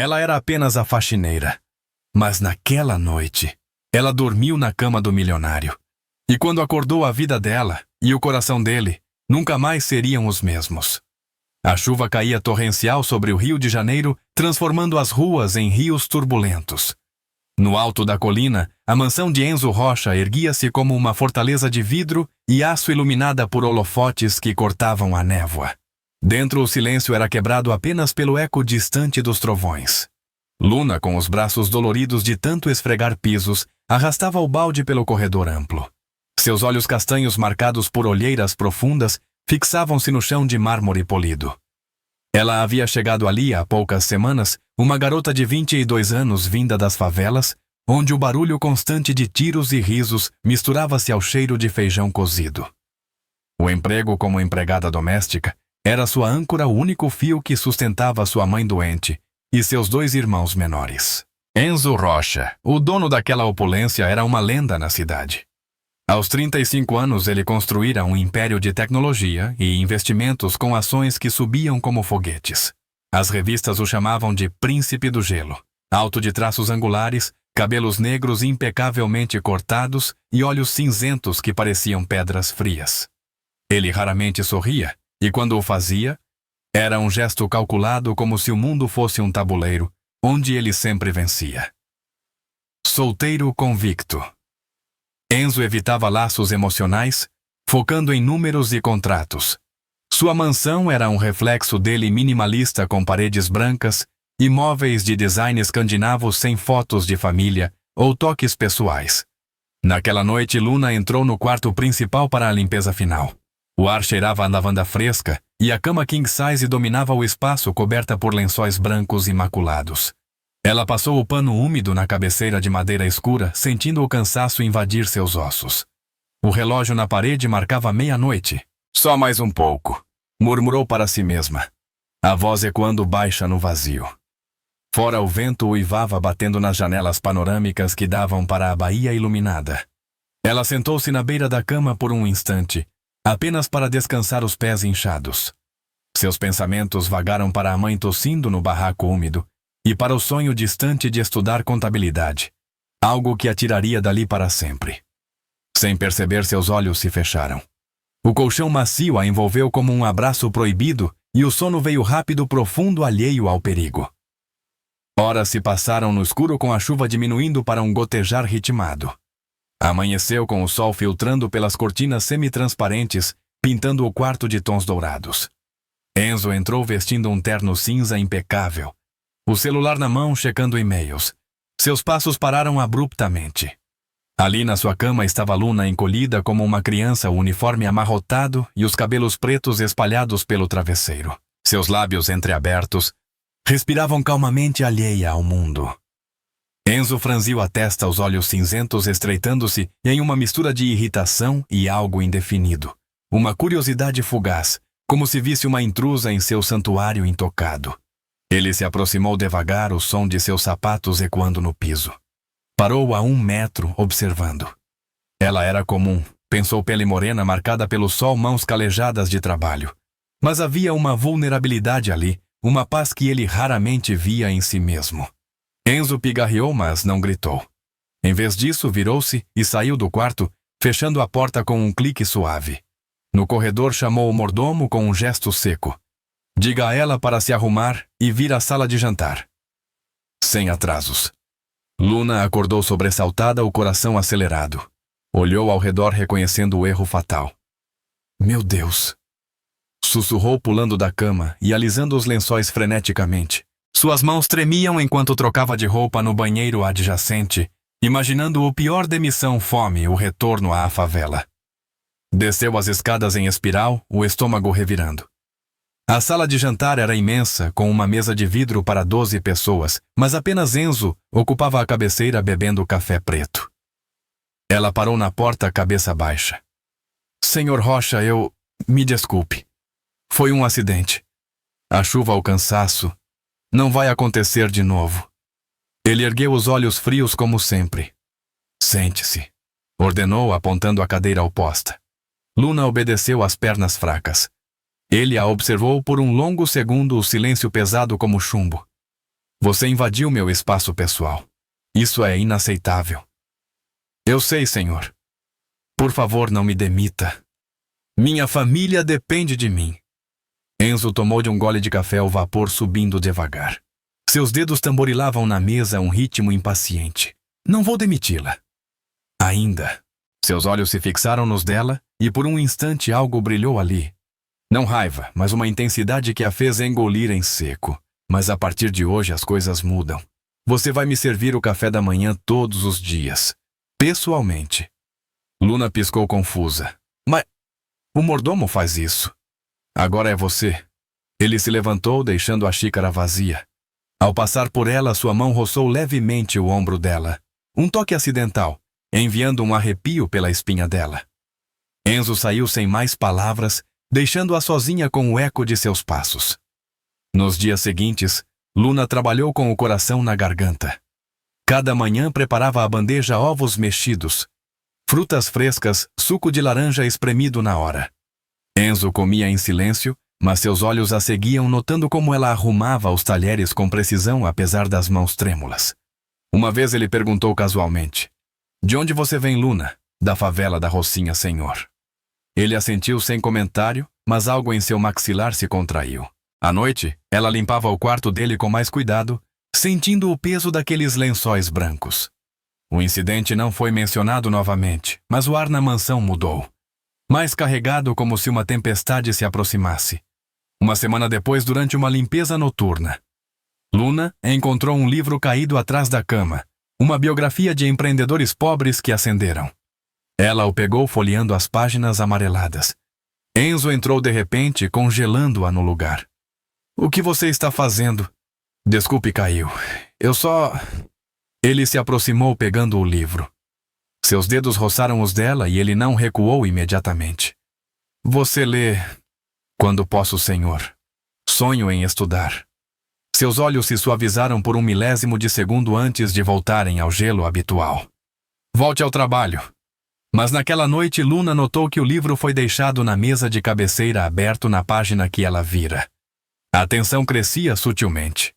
Ela era apenas a faxineira. Mas naquela noite, ela dormiu na cama do milionário. E quando acordou, a vida dela e o coração dele nunca mais seriam os mesmos. A chuva caía torrencial sobre o Rio de Janeiro, transformando as ruas em rios turbulentos. No alto da colina, a mansão de Enzo Rocha erguia-se como uma fortaleza de vidro e aço iluminada por holofotes que cortavam a névoa. Dentro, o silêncio era quebrado apenas pelo eco distante dos trovões. Luna, com os braços doloridos de tanto esfregar pisos, arrastava o balde pelo corredor amplo. Seus olhos castanhos marcados por olheiras profundas fixavam-se no chão de mármore polido. Ela havia chegado ali há poucas semanas, uma garota de 22 anos vinda das favelas, onde o barulho constante de tiros e risos misturava-se ao cheiro de feijão cozido. O emprego como empregada doméstica era sua âncora, o único fio que sustentava sua mãe doente e seus 2 irmãos menores. Enzo Rocha, o dono daquela opulência, era uma lenda na cidade. Aos 35 anos, ele construíra um império de tecnologia e investimentos com ações que subiam como foguetes. As revistas o chamavam de Príncipe do Gelo, alto de traços angulares, cabelos negros impecavelmente cortados e olhos cinzentos que pareciam pedras frias. Ele raramente sorria, e quando o fazia, era um gesto calculado, como se o mundo fosse um tabuleiro, onde ele sempre vencia. Solteiro convicto. Enzo evitava laços emocionais, focando em números e contratos. Sua mansão era um reflexo dele, minimalista, com paredes brancas e móveis de design escandinavo sem fotos de família ou toques pessoais. Naquela noite, Luna entrou no quarto principal para a limpeza final. O ar cheirava a lavanda fresca e a cama king size dominava o espaço, coberta por lençóis brancos imaculados. Ela passou o pano úmido na cabeceira de madeira escura, sentindo o cansaço invadir seus ossos. O relógio na parede marcava meia-noite. Só mais um pouco, murmurou para si mesma, a voz ecoando baixa no vazio. Fora, o vento uivava, batendo nas janelas panorâmicas que davam para a baía iluminada. Ela sentou-se na beira da cama por um instante, apenas para descansar os pés inchados. Seus pensamentos vagaram para a mãe tossindo no barraco úmido, e para o sonho distante de estudar contabilidade, algo que a tiraria dali para sempre. Sem perceber, seus olhos se fecharam. O colchão macio a envolveu como um abraço proibido e o sono veio rápido, profundo, alheio ao perigo. Horas se passaram no escuro, com a chuva diminuindo para um gotejar ritmado. Amanheceu com o sol filtrando pelas cortinas semi-transparentes, pintando o quarto de tons dourados. Enzo entrou vestindo um terno cinza impecável, o celular na mão, checando e-mails. Seus passos pararam abruptamente. Ali na sua cama estava Luna, encolhida como uma criança, o uniforme amarrotado e os cabelos pretos espalhados pelo travesseiro. Seus lábios entreabertos respiravam calmamente, alheia ao mundo. Enzo franziu a testa, os olhos cinzentos estreitando-se em uma mistura de irritação e algo indefinido. Uma curiosidade fugaz, como se visse uma intrusa em seu santuário intocado. Ele se aproximou devagar, o som de seus sapatos ecoando no piso. Parou a 1 metro, observando. Ela era comum, pensou, pele morena marcada pelo sol, mãos calejadas de trabalho. Mas havia uma vulnerabilidade ali, uma paz que ele raramente via em si mesmo. Enzo pigarreou, mas não gritou. Em vez disso, virou-se e saiu do quarto, fechando a porta com um clique suave. No corredor, chamou o mordomo com um gesto seco. Diga a ela para se arrumar e vir à sala de jantar. Sem atrasos. Luna acordou sobressaltada, o coração acelerado. Olhou ao redor, reconhecendo o erro fatal. Meu Deus! Sussurrou, pulando da cama e alisando os lençóis freneticamente. Suas mãos tremiam enquanto trocava de roupa no banheiro adjacente, imaginando o pior: demissão, fome, o retorno à favela. Desceu as escadas em espiral, o estômago revirando. A sala de jantar era imensa, com uma mesa de vidro para 12 pessoas, mas apenas Enzo ocupava a cabeceira, bebendo café preto. Ela parou na porta, cabeça baixa. Senhor Rocha, me desculpe. Foi um acidente. A chuva, o cansaço. Não vai acontecer de novo. Ele ergueu os olhos frios como sempre. Sente-se, ordenou, apontando a cadeira oposta. Luna obedeceu, as pernas fracas. Ele a observou por um longo segundo, o silêncio pesado como chumbo. Você invadiu meu espaço pessoal. Isso é inaceitável. Eu sei, senhor. Por favor, não me demita. Minha família depende de mim. Enzo tomou de um gole de café, o vapor subindo devagar. Seus dedos tamborilavam na mesa a um ritmo impaciente. Não vou demiti-la. Ainda. Seus olhos se fixaram nos dela e por um instante algo brilhou ali. Não raiva, mas uma intensidade que a fez engolir em seco. Mas a partir de hoje as coisas mudam. Você vai me servir o café da manhã todos os dias. Pessoalmente. Luna piscou confusa. Mas o mordomo faz isso. Agora é você. Ele se levantou, deixando a xícara vazia. Ao passar por ela, sua mão roçou levemente o ombro dela. Um toque acidental, enviando um arrepio pela espinha dela. Enzo saiu sem mais palavras, deixando-a sozinha com o eco de seus passos. Nos dias seguintes, Luna trabalhou com o coração na garganta. Cada manhã preparava a bandeja ovos mexidos, frutas frescas, suco de laranja espremido na hora. Enzo comia em silêncio, mas seus olhos a seguiam, notando como ela arrumava os talheres com precisão apesar das mãos trêmulas. Uma vez ele perguntou casualmente: "De onde você vem, Luna?" "Da favela da Rocinha, senhor." Ele assentiu sem comentário, mas algo em seu maxilar se contraiu. À noite, ela limpava o quarto dele com mais cuidado, sentindo o peso daqueles lençóis brancos. O incidente não foi mencionado novamente, mas o ar na mansão mudou. Mais carregado, como se uma tempestade se aproximasse. Uma semana depois, durante uma limpeza noturna, Luna encontrou um livro caído atrás da cama, uma biografia de empreendedores pobres que acenderam. Ela o pegou folheando as páginas amareladas. Enzo entrou de repente, congelando-a no lugar. "O que você está fazendo?" "Desculpe, caiu. Eu só..." Ele se aproximou pegando o livro. Seus dedos roçaram os dela e ele não recuou imediatamente. "Você lê..." "Quando posso, senhor. Sonho em estudar." Seus olhos se suavizaram por um milésimo de segundo antes de voltarem ao gelo habitual. "Volte ao trabalho." Mas naquela noite Luna notou que o livro foi deixado na mesa de cabeceira aberto na página que ela vira. A tensão crescia sutilmente.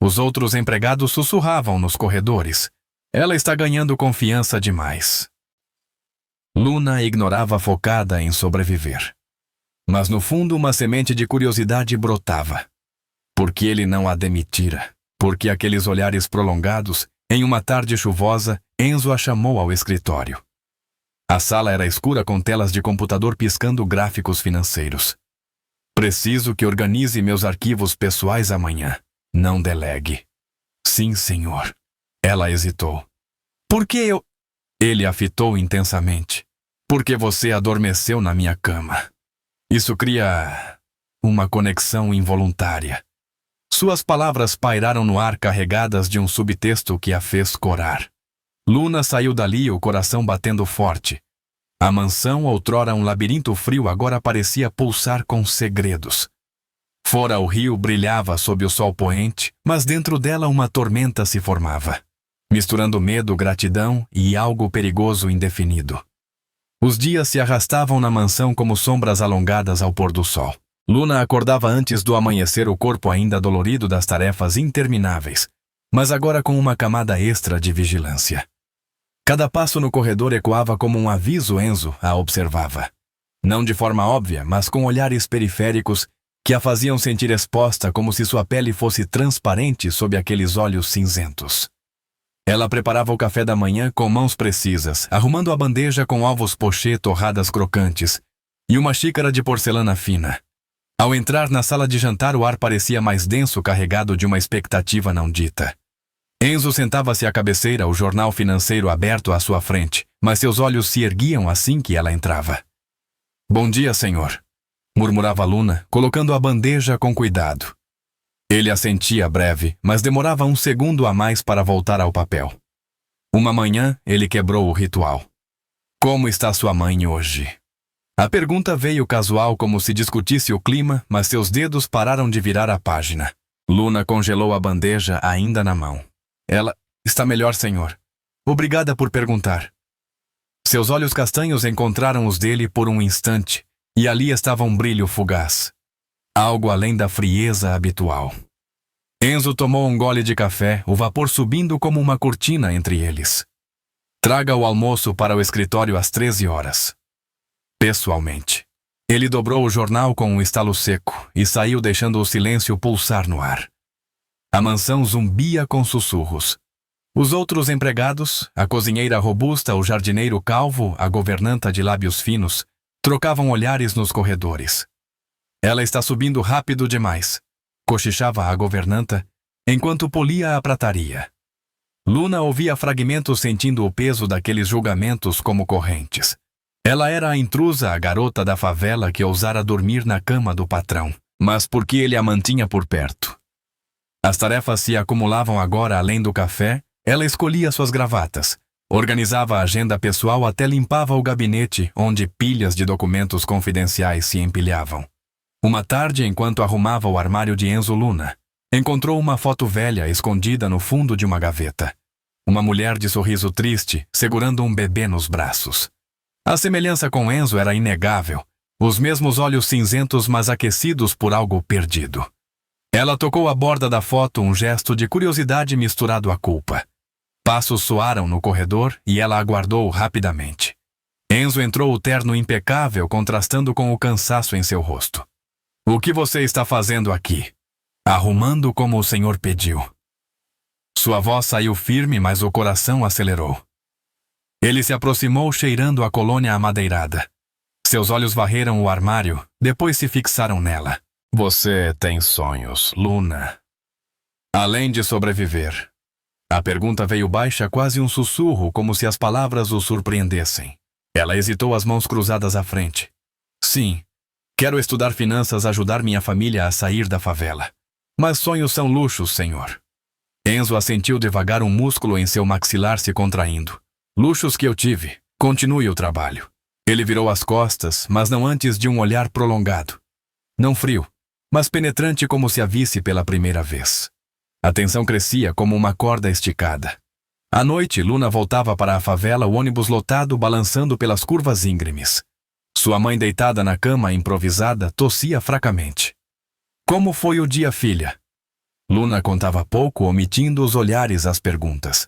Os outros empregados sussurravam nos corredores. Ela está ganhando confiança demais. Luna ignorava, focada em sobreviver. Mas no fundo uma semente de curiosidade brotava. Por que ele não a demitira? Porque aqueles olhares prolongados, em uma tarde chuvosa, Enzo a chamou ao escritório. A sala era escura com telas de computador piscando gráficos financeiros. "Preciso que organize meus arquivos pessoais amanhã. Não delegue." "Sim, senhor." Ela hesitou. "Por que eu..." Ele a fitou intensamente. "Porque você adormeceu na minha cama. Isso cria uma conexão involuntária." Suas palavras pairaram no ar, carregadas de um subtexto que a fez corar. Luna saiu dali, o coração batendo forte. A mansão, outrora um labirinto frio, agora parecia pulsar com segredos. Fora o rio brilhava sob o sol poente, mas dentro dela uma tormenta se formava, misturando medo, gratidão e algo perigoso indefinido. Os dias se arrastavam na mansão como sombras alongadas ao pôr do sol. Luna acordava antes do amanhecer, o corpo ainda dolorido das tarefas intermináveis, mas agora com uma camada extra de vigilância. Cada passo no corredor ecoava como um aviso. Enzo a observava. Não de forma óbvia, mas com olhares periféricos que a faziam sentir exposta, como se sua pele fosse transparente sob aqueles olhos cinzentos. Ela preparava o café da manhã com mãos precisas, arrumando a bandeja com ovos pochê, torradas crocantes, e uma xícara de porcelana fina. Ao entrar na sala de jantar, o ar parecia mais denso, carregado de uma expectativa não dita. Enzo sentava-se à cabeceira, o jornal financeiro aberto à sua frente, mas seus olhos se erguiam assim que ela entrava. "Bom dia, senhor", murmurava Luna, colocando a bandeja com cuidado. Ele assentia breve, mas demorava um segundo a mais para voltar ao papel. Uma manhã, ele quebrou o ritual. "Como está sua mãe hoje?" A pergunta veio casual, como se discutisse o clima, mas seus dedos pararam de virar a página. Luna congelou a bandeja ainda na mão. "Ela está melhor, senhor. Obrigada por perguntar." Seus olhos castanhos encontraram os dele por um instante, e ali estava um brilho fugaz. Algo além da frieza habitual. Enzo tomou um gole de café, o vapor subindo como uma cortina entre eles. Traga o almoço para o escritório às 13 horas. Pessoalmente. Ele dobrou o jornal com um estalo seco e saiu deixando o silêncio pulsar no ar. A mansão zumbia com sussurros. Os outros empregados, a cozinheira robusta, o jardineiro calvo, a governanta de lábios finos, trocavam olhares nos corredores. Ela está subindo rápido demais, cochichava a governanta, enquanto polia a prataria. Luna ouvia fragmentos sentindo o peso daqueles julgamentos como correntes. Ela era a intrusa, a garota da favela que ousara dormir na cama do patrão, mas porque ele a mantinha por perto. As tarefas se acumulavam agora além do café, ela escolhia suas gravatas, organizava a agenda pessoal até limpava o gabinete onde pilhas de documentos confidenciais se empilhavam. Uma tarde, enquanto arrumava o armário de Enzo, Luna encontrou uma foto velha escondida no fundo de uma gaveta. Uma mulher de sorriso triste, segurando um bebê nos braços. A semelhança com Enzo era inegável, os mesmos olhos cinzentos mas aquecidos por algo perdido. Ela tocou a borda da foto, um gesto de curiosidade misturado à culpa. Passos soaram no corredor e ela aguardou rapidamente. Enzo entrou, o terno impecável contrastando com o cansaço em seu rosto. O que você está fazendo aqui? Arrumando como o senhor pediu. Sua voz saiu firme, mas o coração acelerou. Ele se aproximou cheirando a colônia amadeirada. Seus olhos varreram o armário, depois se fixaram nela. Você tem sonhos, Luna. Além de sobreviver. A pergunta veio baixa, quase um sussurro, como se as palavras o surpreendessem. Ela hesitou, as mãos cruzadas à frente. Sim, quero estudar finanças, ajudar minha família a sair da favela. Mas sonhos são luxos, senhor. Enzo assentiu devagar, um músculo em seu maxilar se contraindo. Luxos que eu tive. Continue o trabalho. Ele virou as costas, mas não antes de um olhar prolongado. Não frio, mas penetrante como se a visse pela primeira vez. A tensão crescia como uma corda esticada. À noite, Luna voltava para a favela, o ônibus lotado balançando pelas curvas íngremes. Sua mãe, deitada na cama improvisada, tossia fracamente. Como foi o dia, filha? Luna contava pouco, omitindo os olhares às perguntas.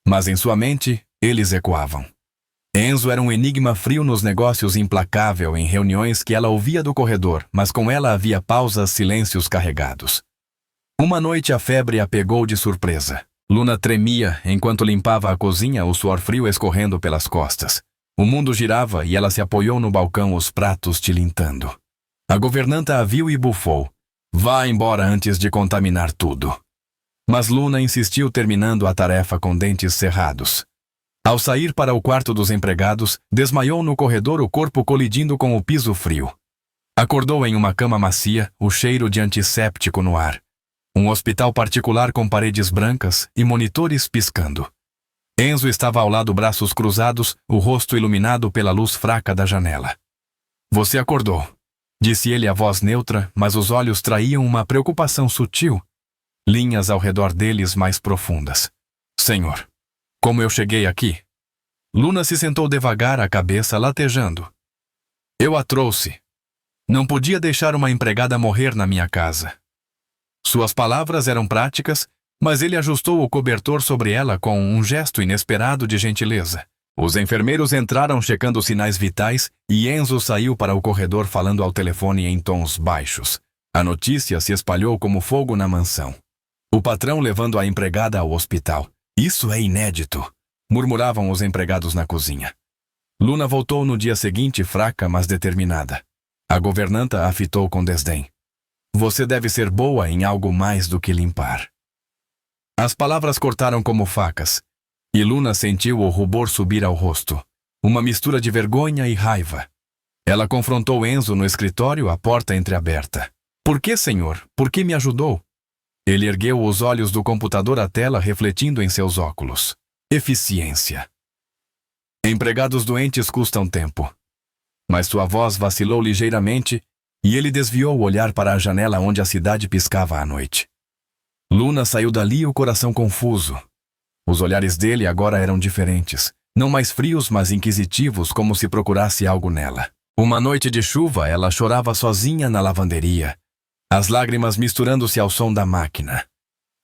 Mas em sua mente, eles ecoavam. Enzo era um enigma frio nos negócios, implacável em reuniões que ela ouvia do corredor, mas com ela havia pausas, silêncios carregados. Uma noite a febre a pegou de surpresa. Luna tremia enquanto limpava a cozinha, o suor frio escorrendo pelas costas. O mundo girava e ela se apoiou no balcão, os pratos tilintando. A governanta a viu e bufou. Vá embora antes de contaminar tudo. Mas Luna insistiu, terminando a tarefa com dentes cerrados. Ao sair para o quarto dos empregados, desmaiou no corredor, o corpo colidindo com o piso frio. Acordou em uma cama macia, o cheiro de antisséptico no ar. Um hospital particular com paredes brancas e monitores piscando. Enzo estava ao lado, braços cruzados, o rosto iluminado pela luz fraca da janela. Você acordou, disse ele, a voz neutra, mas os olhos traíam uma preocupação sutil. Linhas ao redor deles mais profundas. Senhor, como eu cheguei aqui? Luna se sentou devagar, a cabeça latejando. Eu a trouxe. Não podia deixar uma empregada morrer na minha casa. Suas palavras eram práticas, mas ele ajustou o cobertor sobre ela com um gesto inesperado de gentileza. Os enfermeiros entraram checando sinais vitais e Enzo saiu para o corredor falando ao telefone em tons baixos. A notícia se espalhou como fogo na mansão. O patrão levando a empregada ao hospital. Isso é inédito, murmuravam os empregados na cozinha. Luna voltou no dia seguinte, fraca, mas determinada. A governanta a fitou com desdém. Você deve ser boa em algo mais do que limpar. As palavras cortaram como facas, e Luna sentiu o rubor subir ao rosto, uma mistura de vergonha e raiva. Ela confrontou Enzo no escritório, a porta entreaberta. Por que, senhor? Por que me ajudou? Ele ergueu os olhos do computador à tela, refletindo em seus óculos. Eficiência. Empregados doentes custam tempo. Mas sua voz vacilou ligeiramente e ele desviou o olhar para a janela onde a cidade piscava à noite. Luna saiu dali, o coração confuso. Os olhares dele agora eram diferentes, não mais frios, mas inquisitivos, como se procurasse algo nela. Uma noite de chuva, ela chorava sozinha na lavanderia, as lágrimas misturando-se ao som da máquina.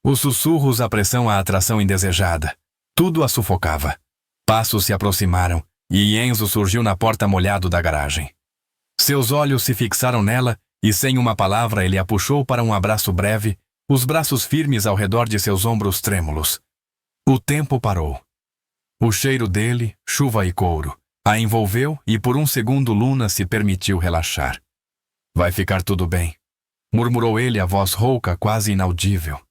Os sussurros, a pressão, a atração indesejada. Tudo a sufocava. Passos se aproximaram, e Enzo surgiu na porta molhado da garagem. Seus olhos se fixaram nela, e sem uma palavra ele a puxou para um abraço breve, os braços firmes ao redor de seus ombros trêmulos. O tempo parou. O cheiro dele, chuva e couro, a envolveu e por um segundo Luna se permitiu relaxar. Vai ficar tudo bem, murmurou ele, a voz rouca, quase inaudível.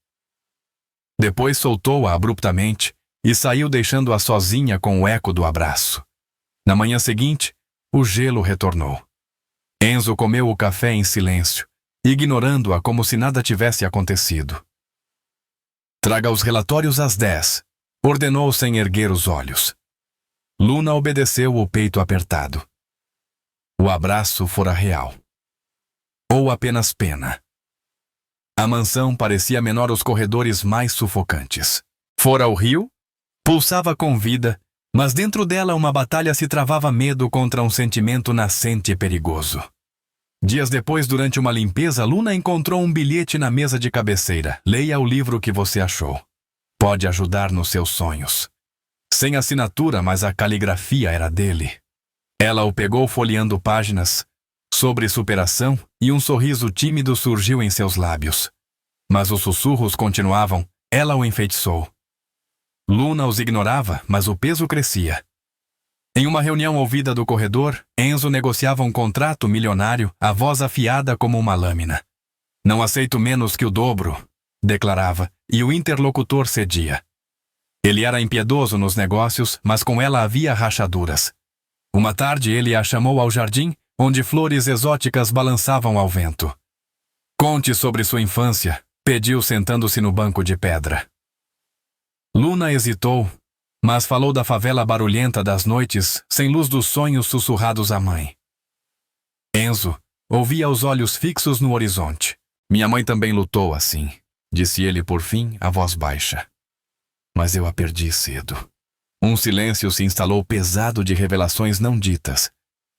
Depois soltou-a abruptamente e saiu deixando-a sozinha com o eco do abraço. Na manhã seguinte, o gelo retornou. Enzo comeu o café em silêncio, ignorando-a como se nada tivesse acontecido. Traga os relatórios às 10, ordenou sem erguer os olhos. Luna obedeceu, o peito apertado. O abraço fora real. Ou apenas pena. A mansão parecia menor, os corredores mais sufocantes. Fora o rio, pulsava com vida, mas dentro dela uma batalha se travava, medo contra um sentimento nascente e perigoso. Dias depois, durante uma limpeza, Luna encontrou um bilhete na mesa de cabeceira. Leia o livro que você achou. Pode ajudar nos seus sonhos. Sem assinatura, mas a caligrafia era dele. Ela o pegou folheando páginas sobre superação e um sorriso tímido surgiu em seus lábios. Mas os sussurros continuavam, ela o enfeitiçou. Luna os ignorava, mas o peso crescia. Em uma reunião ouvida do corredor, Enzo negociava um contrato milionário, a voz afiada como uma lâmina. Não aceito menos que o dobro, declarava, e o interlocutor cedia. Ele era impiedoso nos negócios, mas com ela havia rachaduras. Uma tarde ele a chamou ao jardim, onde flores exóticas balançavam ao vento. Conte sobre sua infância, pediu sentando-se no banco de pedra. Luna hesitou, mas falou da favela barulhenta das noites, sem luz dos sonhos sussurrados à mãe. Enzo ouvia os olhos fixos no horizonte. Minha mãe também lutou assim, disse ele por fim, a voz baixa. Mas eu a perdi cedo. Um silêncio se instalou pesado de revelações não ditas.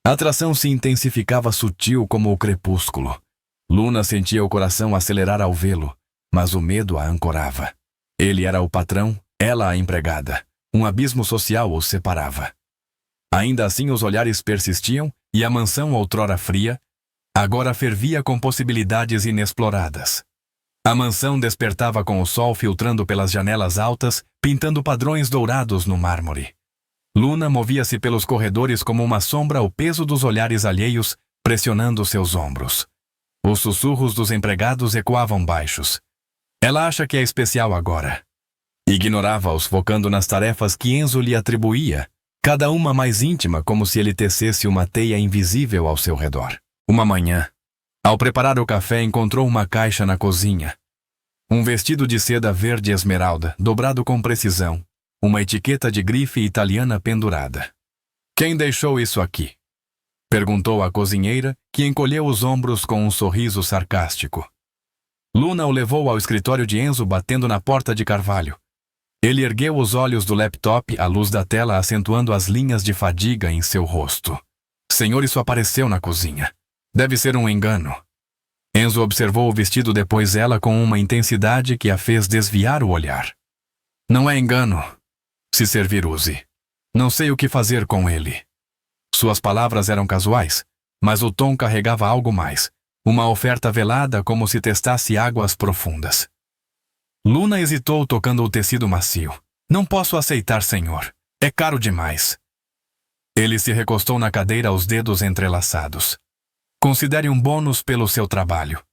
A atração se intensificava sutil como o crepúsculo. Luna sentia o coração acelerar ao vê-lo, mas o medo a ancorava. Ele era o patrão, ela a empregada. Um abismo social os separava. Ainda assim os olhares persistiam e a mansão, outrora fria, agora fervia com possibilidades inexploradas. A mansão despertava com o sol filtrando pelas janelas altas, pintando padrões dourados no mármore. Luna movia-se pelos corredores como uma sombra, o peso dos olhares alheios pressionando seus ombros. Os sussurros dos empregados ecoavam baixos. Ela acha que é especial agora. Ignorava-os, focando nas tarefas que Enzo lhe atribuía, cada uma mais íntima, como se ele tecesse uma teia invisível ao seu redor. Uma manhã, ao preparar o café, encontrou uma caixa na cozinha. Um vestido de seda verde esmeralda, dobrado com precisão, uma etiqueta de grife italiana pendurada. Quem deixou isso aqui? Perguntou a cozinheira, que encolheu os ombros com um sorriso sarcástico. Luna o levou ao escritório de Enzo, batendo na porta de carvalho. Ele ergueu os olhos do laptop, a luz da tela acentuando as linhas de fadiga em seu rosto. Senhor, isso apareceu na cozinha. Deve ser um engano. Enzo observou o vestido, depois ela, com uma intensidade que a fez desviar o olhar. Não é engano. Se servir, use. Não sei o que fazer com ele. Suas palavras eram casuais, mas o tom carregava algo mais. Uma oferta velada, como se testasse águas profundas. Luna hesitou, tocando o tecido macio. Não posso aceitar, senhor. É caro demais. Ele se recostou na cadeira, os dedos entrelaçados. Considere um bônus pelo seu trabalho.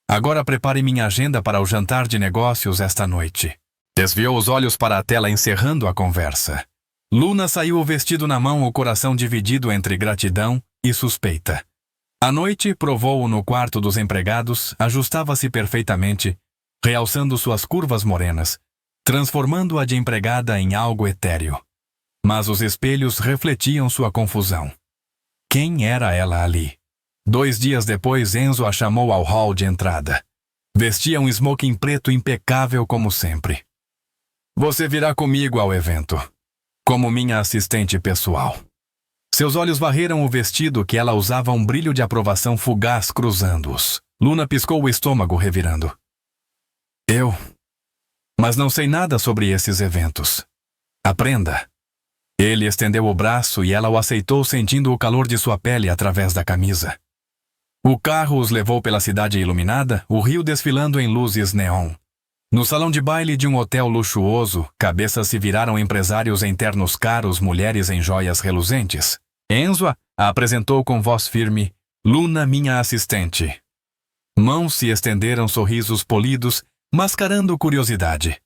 Agora prepare minha agenda para o jantar de negócios esta noite. Desviou os olhos para a tela, encerrando a conversa. Luna saiu, o vestido na mão, o coração dividido entre gratidão e suspeita. À noite, provou-o no quarto dos empregados, ajustava-se perfeitamente, realçando suas curvas morenas, transformando-a de empregada em algo etéreo. Mas os espelhos refletiam sua confusão. Quem era ela ali? 2 dias depois, Enzo a chamou ao hall de entrada. Vestia um smoking preto impecável como sempre. Você virá comigo ao evento, como minha assistente pessoal. Seus olhos varreram o vestido que ela usava, um brilho de aprovação fugaz cruzando-os. Luna piscou o estômago, revirando. Mas não sei nada sobre esses eventos. Aprenda. Ele estendeu o braço e ela o aceitou, sentindo o calor de sua pele através da camisa. O carro os levou pela cidade iluminada, o rio desfilando em luzes neon. No salão de baile de um hotel luxuoso, cabeças se viraram empresários em ternos caros, mulheres em joias reluzentes. Enzo a apresentou com voz firme: Luna, minha assistente. Mãos se estenderam, sorrisos polidos, mascarando curiosidade.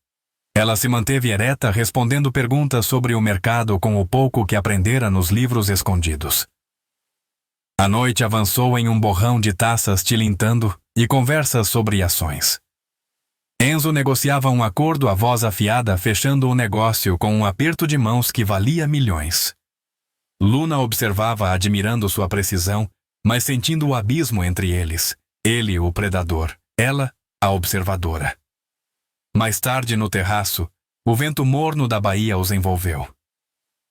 Ela se manteve ereta, respondendo perguntas sobre o mercado com o pouco que aprendera nos livros escondidos. A noite avançou em um borrão de taças tilintando e conversas sobre ações. Enzo negociava um acordo, a voz afiada, fechando o negócio com um aperto de mãos que valia milhões. Luna observava, admirando sua precisão, mas sentindo o abismo entre eles. Ele, o predador, ela, a observadora. Mais tarde, no terraço, o vento morno da baía os envolveu.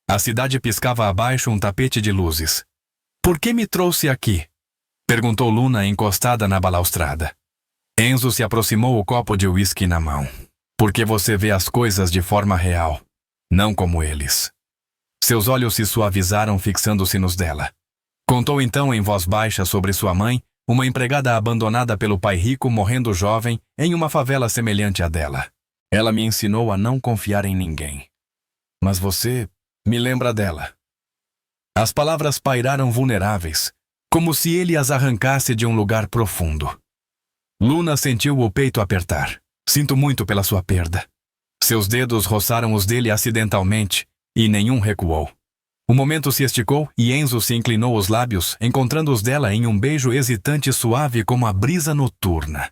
A cidade piscava abaixo um tapete de luzes. Por que me trouxe aqui? Perguntou Luna, encostada na balaustrada. Enzo se aproximou, o copo de uísque na mão. Porque você vê as coisas de forma real, não como eles. Seus olhos se suavizaram, fixando-se nos dela. Contou então em voz baixa sobre sua mãe, uma empregada abandonada pelo pai rico, morrendo jovem, em uma favela semelhante à dela. Ela me ensinou a não confiar em ninguém. Mas você me lembra dela. As palavras pairaram vulneráveis, como se ele as arrancasse de um lugar profundo. Luna sentiu o peito apertar. Sinto muito pela sua perda. Seus dedos roçaram os dele acidentalmente, e nenhum recuou. O momento se esticou e Enzo se inclinou os lábios, encontrando os dela em um beijo hesitante, suave como a brisa noturna.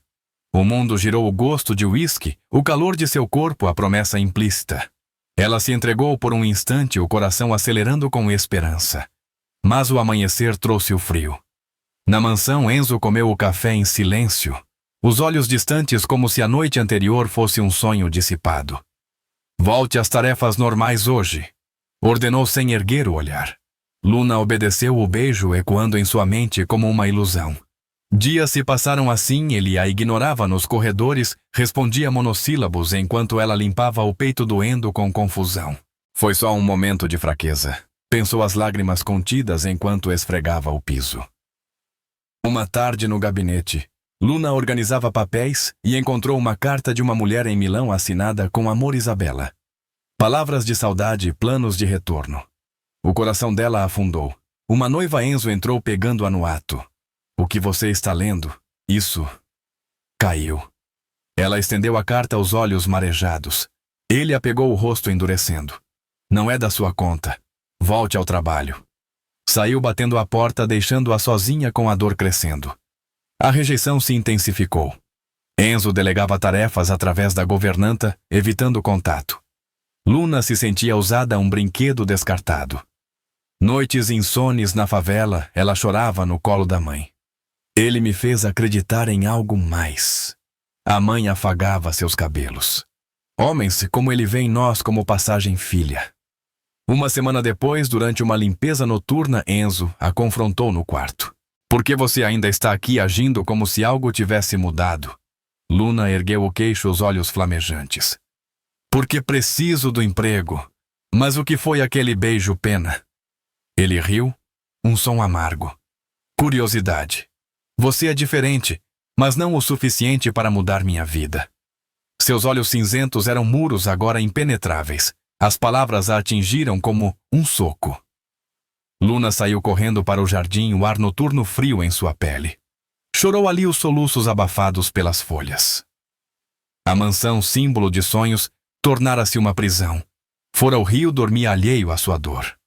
O mundo girou, o gosto de uísque, o calor de seu corpo, a promessa implícita. Ela se entregou por um instante, o coração acelerando com esperança. Mas o amanhecer trouxe o frio. Na mansão, Enzo comeu o café em silêncio, os olhos distantes como se a noite anterior fosse um sonho dissipado. Volte às tarefas normais hoje, ordenou sem erguer o olhar. Luna obedeceu, o beijo ecoando em sua mente como uma ilusão. Dias se passaram assim, ele a ignorava nos corredores, respondia monossílabos enquanto ela limpava o peito doendo com confusão. Foi só um momento de fraqueza, pensou, as lágrimas contidas enquanto esfregava o piso. Uma tarde no gabinete, Luna organizava papéis e encontrou uma carta de uma mulher em Milão assinada com amor, Isabela. Palavras de saudade, planos de retorno. O coração dela afundou. Uma noiva. Enzo entrou pegando-a no ato. O que você está lendo? Isso. Caiu. Ela estendeu a carta, os olhos marejados. Ele a pegou, o rosto endurecendo. Não é da sua conta. Volte ao trabalho. Saiu batendo a porta, deixando-a sozinha com a dor crescendo. A rejeição se intensificou. Enzo delegava tarefas através da governanta, evitando contato. Luna se sentia usada, um brinquedo descartado. Noites insones na favela, ela chorava no colo da mãe. Ele me fez acreditar em algo mais. A mãe afagava seus cabelos. Homens como ele vê em nós como passagem filha. Uma semana depois, durante uma limpeza noturna, Enzo a confrontou no quarto. Por que você ainda está aqui agindo como se algo tivesse mudado? Luna ergueu o queixo, os olhos flamejantes. Porque preciso do emprego. Mas o que foi aquele beijo, pena? Ele riu, um som amargo. Curiosidade. Você é diferente, mas não o suficiente para mudar minha vida. Seus olhos cinzentos eram muros agora impenetráveis. As palavras a atingiram como um soco. Luna saiu correndo para o jardim, o ar noturno frio em sua pele. Chorou ali, os soluços abafados pelas folhas. A mansão, símbolo de sonhos, tornara-se uma prisão. Fora ao rio, dormia alheio à sua dor.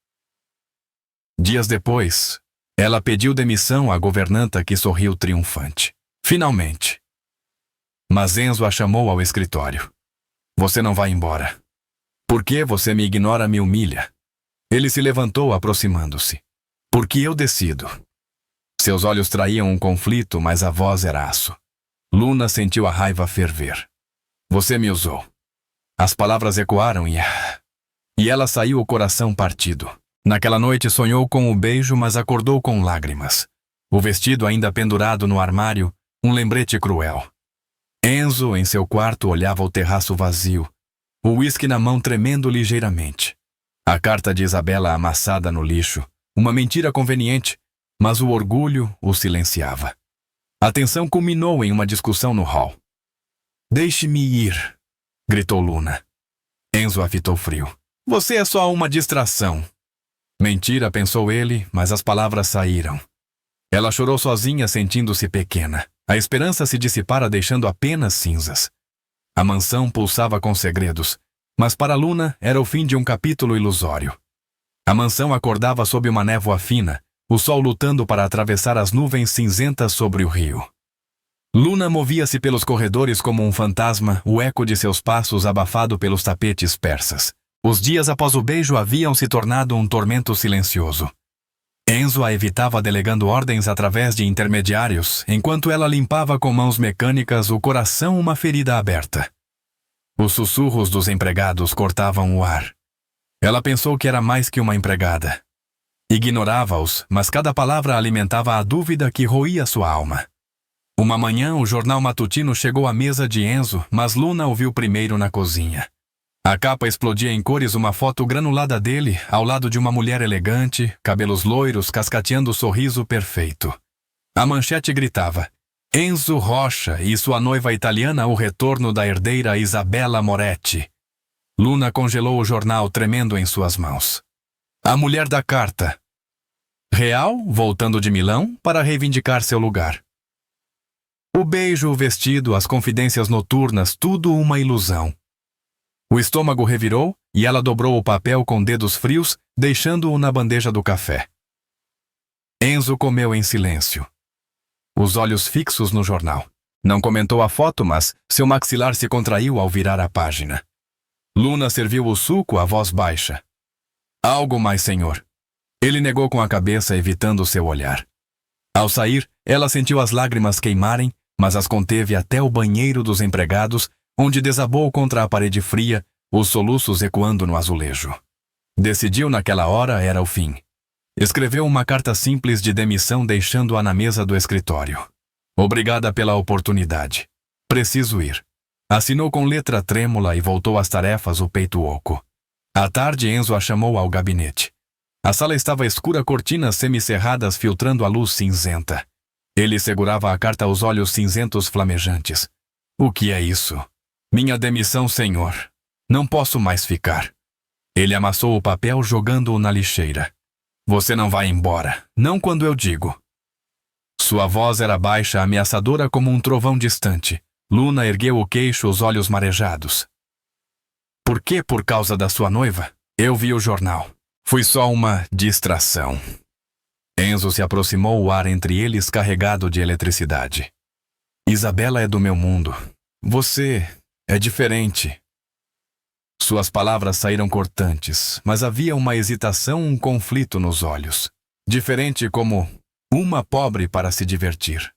Dias depois, ela pediu demissão à governanta, que sorriu triunfante. Finalmente. Mas Enzo a chamou ao escritório. Você não vai embora. Por que você me ignora, me humilha? Ele se levantou, aproximando-se. Porque eu decido. Seus olhos traíam um conflito, mas a voz era aço. Luna sentiu a raiva ferver. Você me usou. As palavras ecoaram e ela saiu, o coração partido. Naquela noite sonhou com o beijo, mas acordou com lágrimas. O vestido ainda pendurado no armário, um lembrete cruel. Enzo, em seu quarto, olhava o terraço vazio, o uísque na mão tremendo ligeiramente. A carta de Isabela amassada no lixo, uma mentira conveniente, mas o orgulho o silenciava. A tensão culminou em uma discussão no hall. "Deixe-me ir", gritou Luna. Enzo a fitou frio. "Você é só uma distração." Mentira, pensou ele, mas as palavras saíram. Ela chorou sozinha, sentindo-se pequena. A esperança se dissipara, deixando apenas cinzas. A mansão pulsava com segredos, mas para Luna era o fim de um capítulo ilusório. A mansão acordava sob uma névoa fina, o sol lutando para atravessar as nuvens cinzentas sobre o rio. Luna movia-se pelos corredores como um fantasma, o eco de seus passos abafado pelos tapetes persas. Os dias após o beijo haviam se tornado um tormento silencioso. Enzo a evitava delegando ordens através de intermediários, enquanto ela limpava com mãos mecânicas o coração uma ferida aberta. Os sussurros dos empregados cortavam o ar. Ela pensou que era mais que uma empregada. Ignorava-os, mas cada palavra alimentava a dúvida que roía sua alma. Uma manhã, o jornal matutino chegou à mesa de Enzo, mas Luna o viu primeiro na cozinha. A capa explodia em cores uma foto granulada dele, ao lado de uma mulher elegante, cabelos loiros cascateando o sorriso perfeito. A manchete gritava: "Enzo Rocha e sua noiva italiana o retorno da herdeira Isabella Moretti." Luna congelou o jornal tremendo em suas mãos. A mulher da carta. Real, voltando de Milão para reivindicar seu lugar. O beijo, o vestido, as confidências noturnas, tudo uma ilusão. O estômago revirou e ela dobrou o papel com dedos frios, deixando-o na bandeja do café. Enzo comeu em silêncio, os olhos fixos no jornal. Não comentou a foto, mas seu maxilar se contraiu ao virar a página. Luna serviu o suco à voz baixa. "Algo mais, senhor." Ele negou com a cabeça, evitando seu olhar. Ao sair, ela sentiu as lágrimas queimarem, mas as conteve até o banheiro dos empregados, onde desabou contra a parede fria, os soluços ecoando no azulejo. Decidiu naquela hora era o fim. Escreveu uma carta simples de demissão, deixando-a na mesa do escritório. "Obrigada pela oportunidade. Preciso ir." Assinou com letra trêmula e voltou às tarefas, o peito oco. À tarde, Enzo a chamou ao gabinete. A sala estava escura, cortinas semicerradas filtrando a luz cinzenta. Ele segurava a carta aos olhos cinzentos flamejantes. "O que é isso?" "Minha demissão, senhor. Não posso mais ficar." Ele amassou o papel, jogando-o na lixeira. "Você não vai embora. Não quando eu digo." Sua voz era baixa, ameaçadora como um trovão distante. Luna ergueu o queixo, os olhos marejados. "Por que por causa da sua noiva? Eu vi o jornal. Foi só uma distração." Enzo se aproximou, o ar entre eles carregado de eletricidade. "Isabela é do meu mundo. Você é diferente." Suas palavras saíram cortantes, mas havia uma hesitação, um conflito nos olhos. Diferente como uma pobre para se divertir.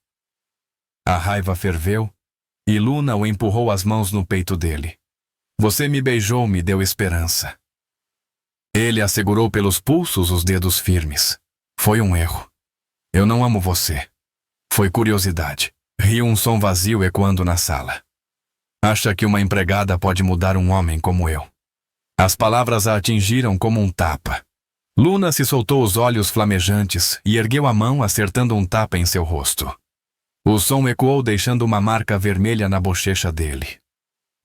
A raiva ferveu, e Luna o empurrou as mãos no peito dele. "Você me beijou, me deu esperança." Ele a segurou pelos pulsos, os dedos firmes. "Foi um erro. Eu não amo você. Foi curiosidade." Riu um som vazio ecoando na sala. "Acha que uma empregada pode mudar um homem como eu?" As palavras a atingiram como um tapa. Luna se soltou os olhos flamejantes e ergueu a mão, acertando um tapa em seu rosto. O som ecoou, deixando uma marca vermelha na bochecha dele.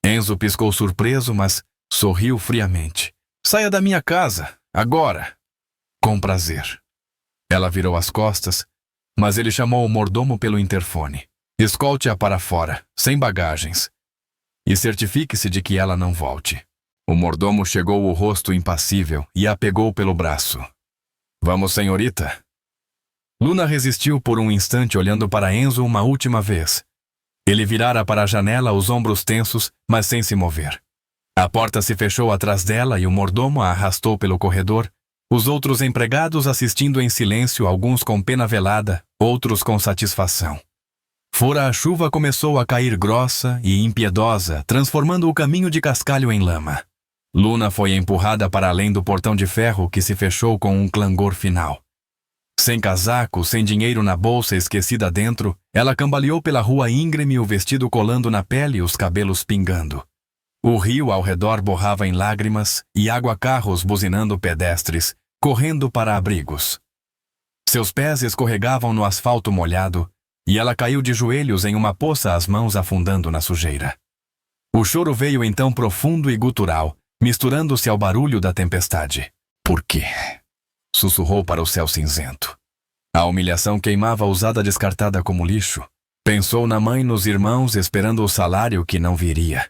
Enzo piscou surpreso, mas sorriu friamente. "Saia da minha casa, agora." "Com prazer." Ela virou as costas, mas ele chamou o mordomo pelo interfone. "Escolte-a para fora, sem bagagens. E certifique-se de que ela não volte." O mordomo chegou, o rosto impassível, e a pegou pelo braço. "Vamos, senhorita." Luna resistiu por um instante, olhando para Enzo uma última vez. Ele virara para a janela, os ombros tensos, mas sem se mover. A porta se fechou atrás dela e o mordomo a arrastou pelo corredor, os outros empregados assistindo em silêncio, alguns com pena velada, outros com satisfação. Fora a chuva começou a cair grossa e impiedosa, transformando o caminho de cascalho em lama. Luna foi empurrada para além do portão de ferro, que se fechou com um clangor final. Sem casaco, sem dinheiro na bolsa esquecida dentro, ela cambaleou pela rua íngreme, o vestido colando na pele e os cabelos pingando. O rio ao redor borrava em lágrimas e água-carros buzinando pedestres, correndo para abrigos. Seus pés escorregavam no asfalto molhado e ela caiu de joelhos em uma poça, as mãos afundando na sujeira. O choro veio então profundo e gutural, misturando-se ao barulho da tempestade. Por quê? Sussurrou para o céu cinzento. A humilhação queimava a usada descartada como lixo. Pensou na mãe, nos irmãos, esperando o salário que não viria.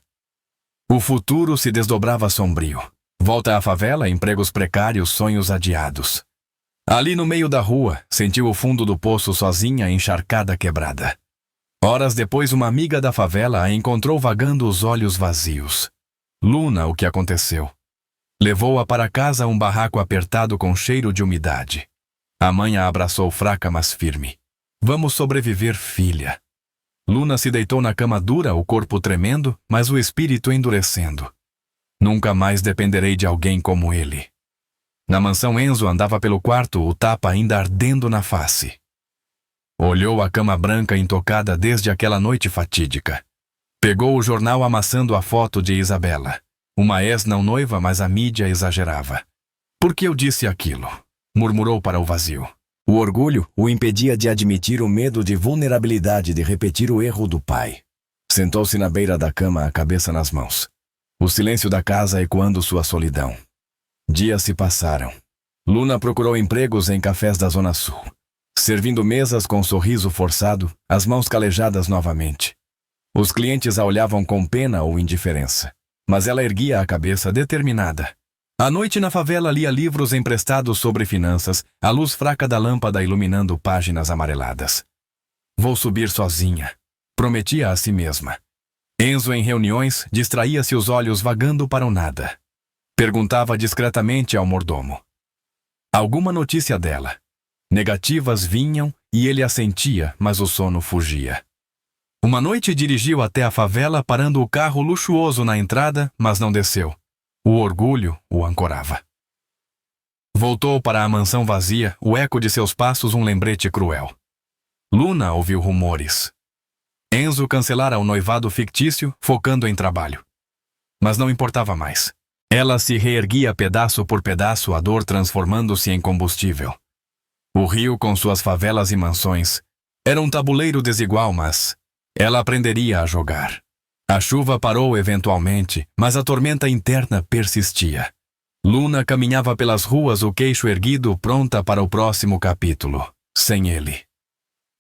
O futuro se desdobrava sombrio. Volta à favela, empregos precários, sonhos adiados. Ali no meio da rua, sentiu o fundo do poço sozinha, encharcada, quebrada. Horas depois, uma amiga da favela a encontrou vagando, os olhos vazios. Luna, o que aconteceu? Levou-a para casa, um barraco apertado com cheiro de umidade. A mãe a abraçou fraca, mas firme. Vamos sobreviver, filha. Luna se deitou na cama dura, o corpo tremendo, mas o espírito endurecendo. Nunca mais dependerei de alguém como ele. Na mansão, Enzo andava pelo quarto, o tapa ainda ardendo na face. Olhou a cama branca intocada desde aquela noite fatídica. Pegou o jornal, amassando a foto de Isabela. Uma ex-não noiva, mas a mídia exagerava. Por que eu disse aquilo? Murmurou para o vazio. O orgulho o impedia de admitir o medo de vulnerabilidade de repetir o erro do pai. Sentou-se na beira da cama, a cabeça nas mãos. O silêncio da casa ecoando sua solidão. Dias se passaram. Luna procurou empregos em cafés da Zona Sul, servindo mesas com sorriso forçado, as mãos calejadas novamente. Os clientes a olhavam com pena ou indiferença, mas ela erguia a cabeça determinada. À noite na favela lia livros emprestados sobre finanças, a luz fraca da lâmpada iluminando páginas amareladas. Vou subir sozinha, prometia a si mesma. Enzo, em reuniões, distraía-se, os olhos vagando para o nada. Perguntava discretamente ao mordomo. Alguma notícia dela. Negativas vinham e ele assentia, mas o sono fugia. Uma noite dirigiu até a favela, parando o carro luxuoso na entrada, mas não desceu. O orgulho o ancorava. Voltou para a mansão vazia, o eco de seus passos um lembrete cruel. Luna ouviu rumores. Enzo cancelara o noivado fictício, focando em trabalho. Mas não importava mais. Ela se reerguia pedaço por pedaço, a dor transformando-se em combustível. O rio, com suas favelas e mansões, era um tabuleiro desigual, mas ela aprenderia a jogar. A chuva parou eventualmente, mas a tormenta interna persistia. Luna caminhava pelas ruas, o queixo erguido, pronta para o próximo capítulo, sem ele.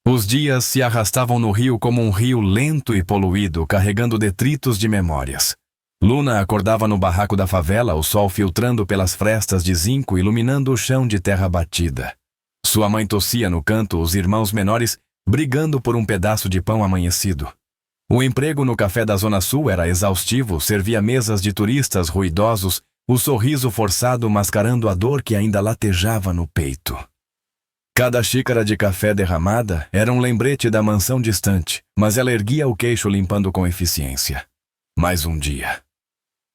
Os dias se arrastavam no rio como um rio lento e poluído, carregando detritos de memórias. Luna acordava no barraco da favela, o sol filtrando pelas frestas de zinco, iluminando o chão de terra batida. Sua mãe tossia no canto, os irmãos menores brigando por um pedaço de pão amanhecido. O emprego no café da Zona Sul era exaustivo, servia mesas de turistas ruidosos, o sorriso forçado mascarando a dor que ainda latejava no peito. Cada xícara de café derramada era um lembrete da mansão distante, mas ela erguia o queixo limpando com eficiência. Mais um dia.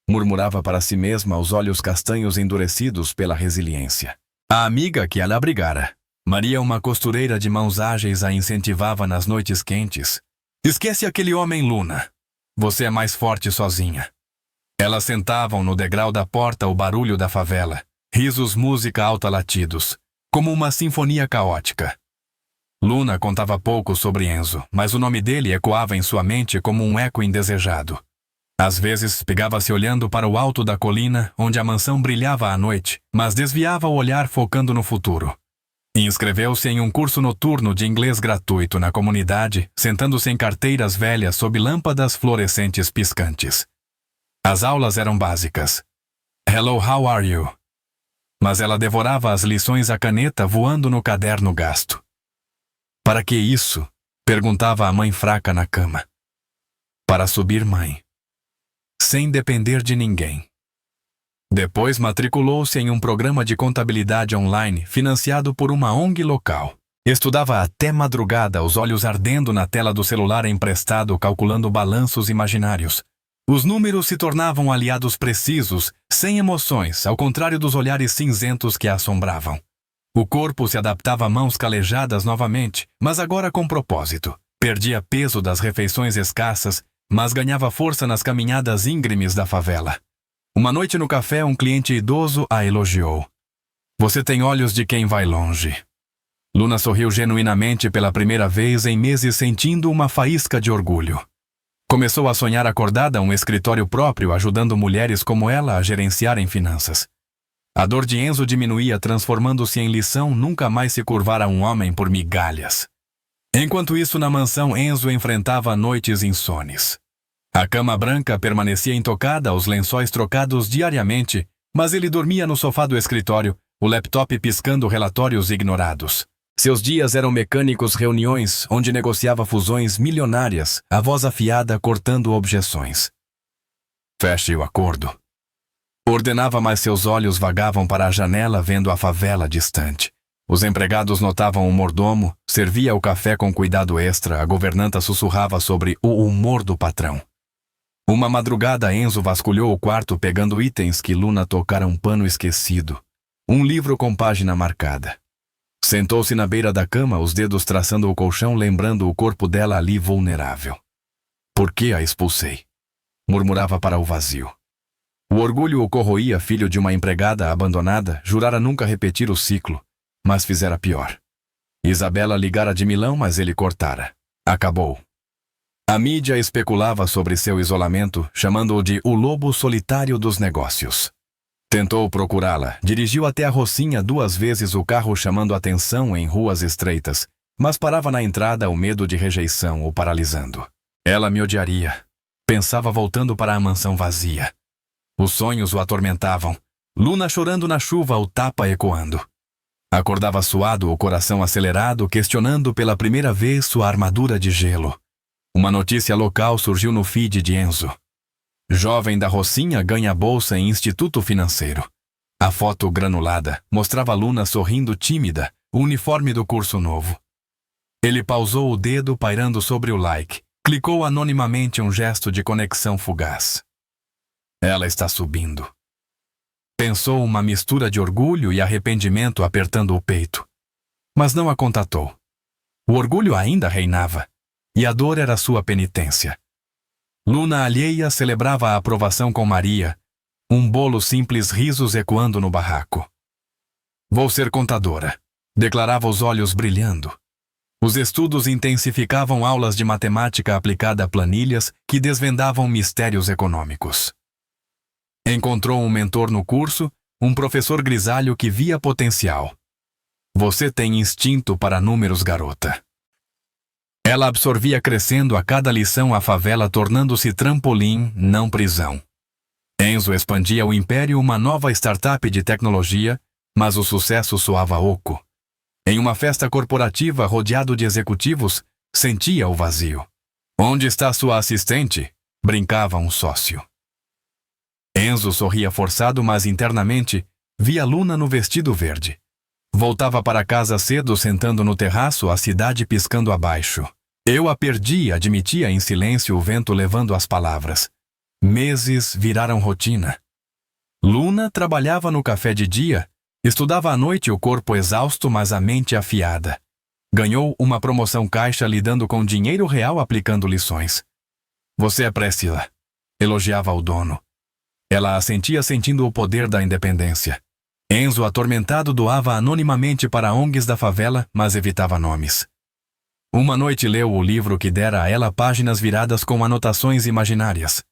Murmurava para si mesma, os olhos castanhos endurecidos pela resiliência. A amiga que ela abrigara, Maria, uma costureira de mãos ágeis, a incentivava nas noites quentes. Esquece aquele homem, Luna. Você é mais forte sozinha. Elas sentavam no degrau da porta, o barulho da favela. Risos, música alta, latidos. Como uma sinfonia caótica. Luna contava pouco sobre Enzo, mas o nome dele ecoava em sua mente como um eco indesejado. Às vezes, pegava-se olhando para o alto da colina, onde a mansão brilhava à noite, mas desviava o olhar focando no futuro. Inscreveu-se em um curso noturno de inglês gratuito na comunidade, sentando-se em carteiras velhas sob lâmpadas fluorescentes piscantes. As aulas eram básicas. Hello, how are you? Mas ela devorava as lições à caneta, voando no caderno gasto. Para que isso? Perguntava a mãe fraca na cama. Para subir, mãe. Sem depender de ninguém. Depois matriculou-se em um programa de contabilidade online financiado por uma ONG local. Estudava até madrugada, os olhos ardendo na tela do celular emprestado, calculando balanços imaginários. Os números se tornavam aliados precisos, sem emoções, ao contrário dos olhares cinzentos que a assombravam. O corpo se adaptava a mãos calejadas novamente, mas agora com propósito. Perdia peso das refeições escassas, mas ganhava força nas caminhadas íngremes da favela. Uma noite no café, um cliente idoso a elogiou. Você tem olhos de quem vai longe. Luna sorriu genuinamente pela primeira vez em meses, sentindo uma faísca de orgulho. Começou a sonhar acordada um escritório próprio, ajudando mulheres como ela a gerenciarem finanças. A dor de Enzo diminuía, transformando-se em lição nunca mais se curvar a um homem por migalhas. Enquanto isso, na mansão, Enzo enfrentava noites insones. A cama branca permanecia intocada, os lençóis trocados diariamente, mas ele dormia no sofá do escritório, o laptop piscando relatórios ignorados. Seus dias eram mecânicos, reuniões onde negociava fusões milionárias, a voz afiada cortando objeções. Feche o acordo. Ordenava, mas seus olhos vagavam para a janela vendo a favela distante. Os empregados notavam o mordomo, servia o café com cuidado extra, a governanta sussurrava sobre o humor do patrão. Uma madrugada, Enzo vasculhou o quarto pegando itens que Luna tocara um pano esquecido. Um livro com página marcada. Sentou-se na beira da cama, os dedos traçando o colchão, lembrando o corpo dela ali vulnerável. Por que a expulsei? Murmurava para o vazio. O orgulho o corroía, filho de uma empregada abandonada, jurara nunca repetir o ciclo, mas fizera pior. Isabela ligara de Milão, mas ele cortara. Acabou. A mídia especulava sobre seu isolamento, chamando-o de o lobo solitário dos negócios. Tentou procurá-la, dirigiu até a Rocinha 2 vezes o carro chamando atenção em ruas estreitas, mas parava na entrada o medo de rejeição o paralisando. Ela me odiaria. Pensava voltando para a mansão vazia. Os sonhos o atormentavam. Luna chorando na chuva, o tapa ecoando. Acordava suado, o coração acelerado, questionando pela primeira vez sua armadura de gelo. Uma notícia local surgiu no feed de Enzo. Jovem da Rocinha ganha bolsa em instituto financeiro. A foto granulada mostrava Luna sorrindo tímida, o uniforme do curso novo. Ele pausou o dedo pairando sobre o like. Clicou anonimamente um gesto de conexão fugaz. Ela está subindo. Pensou uma mistura de orgulho e arrependimento apertando o peito. Mas não a contatou. O orgulho ainda reinava, e a dor era sua penitência. Luna alheia celebrava a aprovação com Maria, um bolo simples, risos ecoando no barraco. Vou ser contadora, declarava, os olhos brilhando. Os estudos intensificavam aulas de matemática aplicada a planilhas que desvendavam mistérios econômicos. Encontrou um mentor no curso, um professor grisalho que via potencial. Você tem instinto para números, garota. Ela absorvia, crescendo a cada lição, a favela tornando-se trampolim, não prisão. Enzo expandia o império, uma nova startup de tecnologia, mas o sucesso soava oco. Em uma festa corporativa rodeado de executivos, sentia o vazio. Onde está sua assistente? Brincava um sócio. Enzo sorria forçado, mas internamente via Luna no vestido verde. Voltava para casa cedo, sentando no terraço, a cidade piscando abaixo. Eu a perdi, admitia em silêncio, o vento levando as palavras. Meses viraram rotina. Luna trabalhava no café de dia, estudava à noite, o corpo exausto, mas a mente afiada. Ganhou uma promoção caixa lidando com dinheiro real, aplicando lições. Você é Priscila, elogiava o dono. Ela assentia, sentindo o poder da independência. Enzo, atormentado, doava anonimamente para ONGs da favela, mas evitava nomes. Uma noite leu o livro que dera a ela, páginas viradas com anotações imaginárias.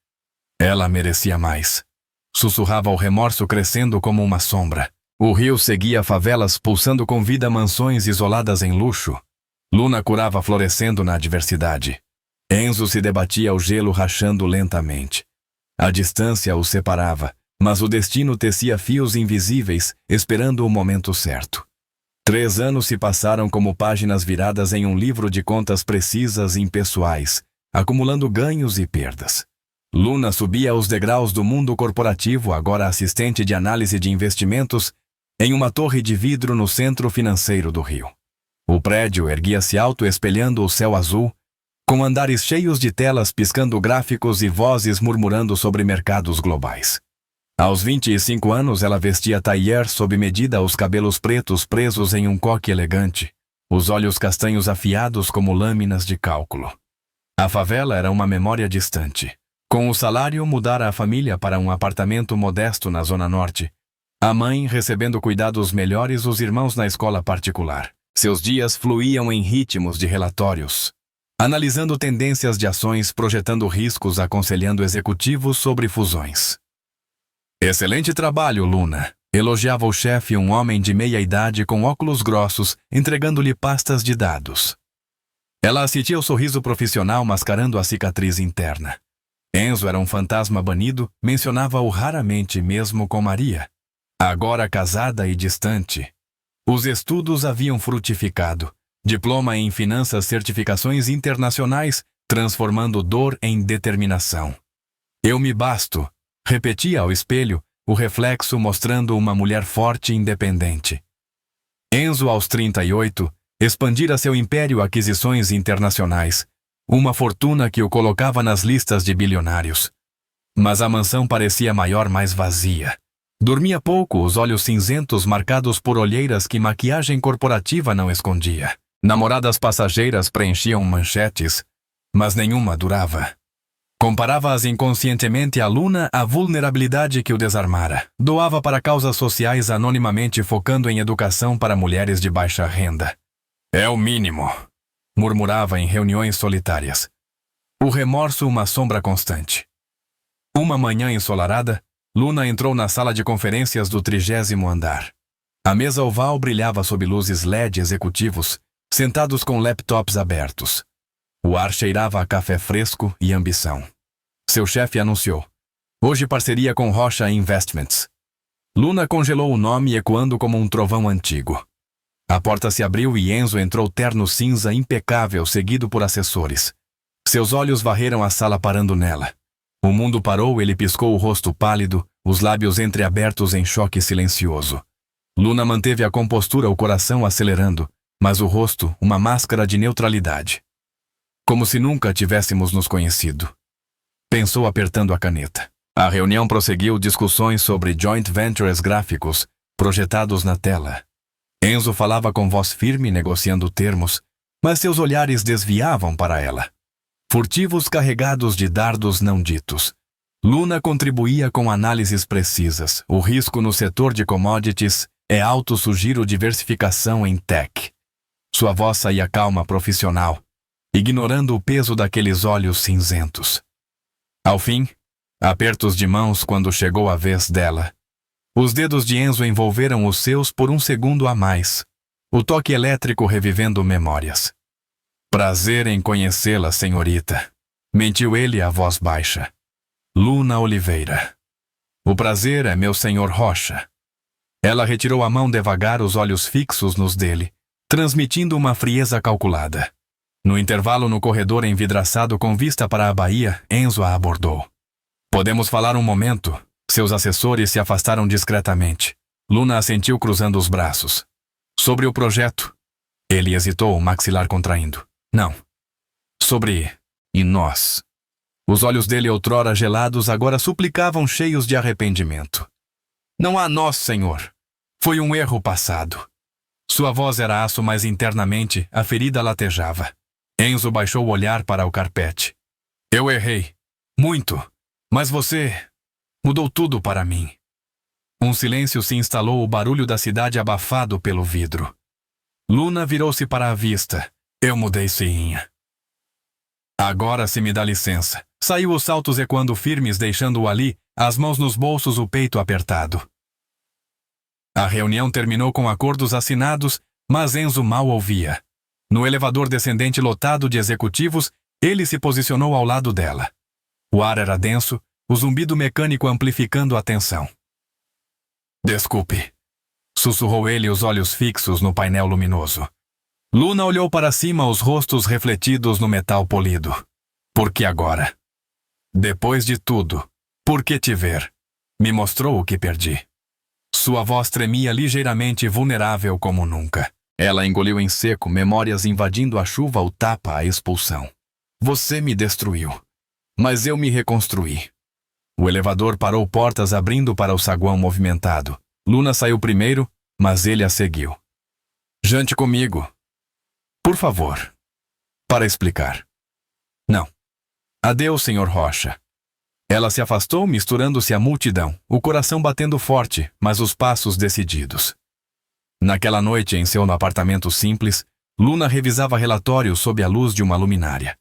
Ela merecia mais. Sussurrava o remorso crescendo como uma sombra. O rio seguia favelas pulsando com vida, mansões isoladas em luxo. Luna curava florescendo na adversidade. Enzo se debatia, o gelo rachando lentamente. A distância o separava, mas o destino tecia fios invisíveis, esperando o momento certo. 3 anos se passaram como páginas viradas em um livro de contas precisas e impessoais, acumulando ganhos e perdas. Luna subia os degraus do mundo corporativo, agora assistente de análise de investimentos, em uma torre de vidro no centro financeiro do Rio. O prédio erguia-se alto, espelhando o céu azul, com andares cheios de telas piscando gráficos e vozes murmurando sobre mercados globais. Aos 25 anos, ela vestia tailleur sob medida, os cabelos pretos presos em um coque elegante, os olhos castanhos afiados como lâminas de cálculo. A favela era uma memória distante. Com o salário, mudara a família para um apartamento modesto na Zona Norte. A mãe recebendo cuidados melhores, os irmãos na escola particular. Seus dias fluíam em ritmos de relatórios, analisando tendências de ações, projetando riscos, aconselhando executivos sobre fusões. Excelente trabalho, Luna, elogiava o chefe, um homem de meia idade com óculos grossos, entregando-lhe pastas de dados. Ela assistia o sorriso profissional mascarando a cicatriz interna. Enzo era um fantasma banido, mencionava-o raramente mesmo com Maria. Agora casada e distante. Os estudos haviam frutificado. Diploma em finanças, certificações internacionais, transformando dor em determinação. Eu me basto, repetia ao espelho, o reflexo mostrando uma mulher forte e independente. Enzo, aos 38, expandira seu império, aquisições internacionais, uma fortuna que o colocava nas listas de bilionários. Mas a mansão parecia maior, mais vazia. Dormia pouco, os olhos cinzentos marcados por olheiras que maquiagem corporativa não escondia. Namoradas passageiras preenchiam manchetes, mas nenhuma durava. Comparava-as inconscientemente à Luna, a vulnerabilidade que o desarmara. Doava para causas sociais anonimamente, focando em educação para mulheres de baixa renda. É o mínimo, murmurava em reuniões solitárias. O remorso, uma sombra constante. Uma manhã ensolarada, Luna entrou na sala de conferências do 30º andar. A mesa oval brilhava sob luzes LED, executivos, sentados com laptops abertos. O ar cheirava a café fresco e ambição. Seu chefe anunciou: hoje parceria com Rocha Investments. Luna congelou o nome, ecoando como um trovão antigo. A porta se abriu e Enzo entrou, terno cinza impecável, seguido por assessores. Seus olhos varreram a sala, parando nela. O mundo parou, ele piscou, o rosto pálido, os lábios entreabertos em choque silencioso. Luna manteve a compostura, o coração acelerando, mas o rosto, uma máscara de neutralidade. Como se nunca tivéssemos nos conhecido. Pensou, apertando a caneta. A reunião prosseguiu, discussões sobre joint ventures gráficos, projetados na tela. Enzo falava com voz firme, negociando termos, mas seus olhares desviavam para ela. Furtivos, carregados de dardos não ditos. Luna contribuía com análises precisas. O risco no setor de commodities é alto, sugiro diversificação em tech. Sua voz saía calma, profissional, ignorando o peso daqueles olhos cinzentos. Ao fim, apertos de mãos quando chegou a vez dela. Os dedos de Enzo envolveram os seus por um segundo a mais. O toque elétrico revivendo memórias. Prazer em conhecê-la, senhorita, mentiu ele, a voz baixa. Luna Oliveira. O prazer é meu senhor Rocha. Ela retirou a mão devagar, os olhos fixos nos dele, transmitindo uma frieza calculada. No intervalo, no corredor envidraçado com vista para a baía, Enzo a abordou. Podemos falar um momento? Seus assessores se afastaram discretamente. Luna assentiu, cruzando os braços. Sobre o projeto? Ele hesitou, o maxilar contraindo. Não. Sobre... e nós? Os olhos dele, outrora gelados, agora suplicavam, cheios de arrependimento. Não há nós, senhor. Foi um erro passado. Sua voz era aço, mas internamente a ferida latejava. Enzo baixou o olhar para o carpete. Eu errei. Muito. Mas você... mudou tudo para mim. Um silêncio se instalou, o barulho da cidade abafado pelo vidro. Luna virou-se para a vista. Eu mudei, sim. Agora, se me dá licença. Saiu, os saltos ecoando firmes, deixando-o ali, as mãos nos bolsos, o peito apertado. A reunião terminou com acordos assinados, mas Enzo mal ouvia. No elevador descendente lotado de executivos, ele se posicionou ao lado dela. O ar era denso, o zumbido mecânico amplificando a tensão. Desculpe, sussurrou ele, os olhos fixos no painel luminoso. Luna olhou para cima, os rostos refletidos no metal polido. Por que agora? Depois de tudo, por que te ver? Me mostrou o que perdi. Sua voz tremia ligeiramente, vulnerável como nunca. Ela engoliu em seco, memórias invadindo a chuva, o tapa, a expulsão. Você me destruiu, mas eu me reconstruí. O elevador parou portas abrindo para o saguão movimentado. Luna saiu primeiro, mas ele a seguiu. Jante comigo. Por favor. Para explicar. Não. Adeus, Sr. Rocha. Ela se afastou, misturando-se à multidão, o coração batendo forte, mas os passos decididos. Naquela noite, em seu apartamento simples, Luna revisava relatórios sob a luz de uma luminária.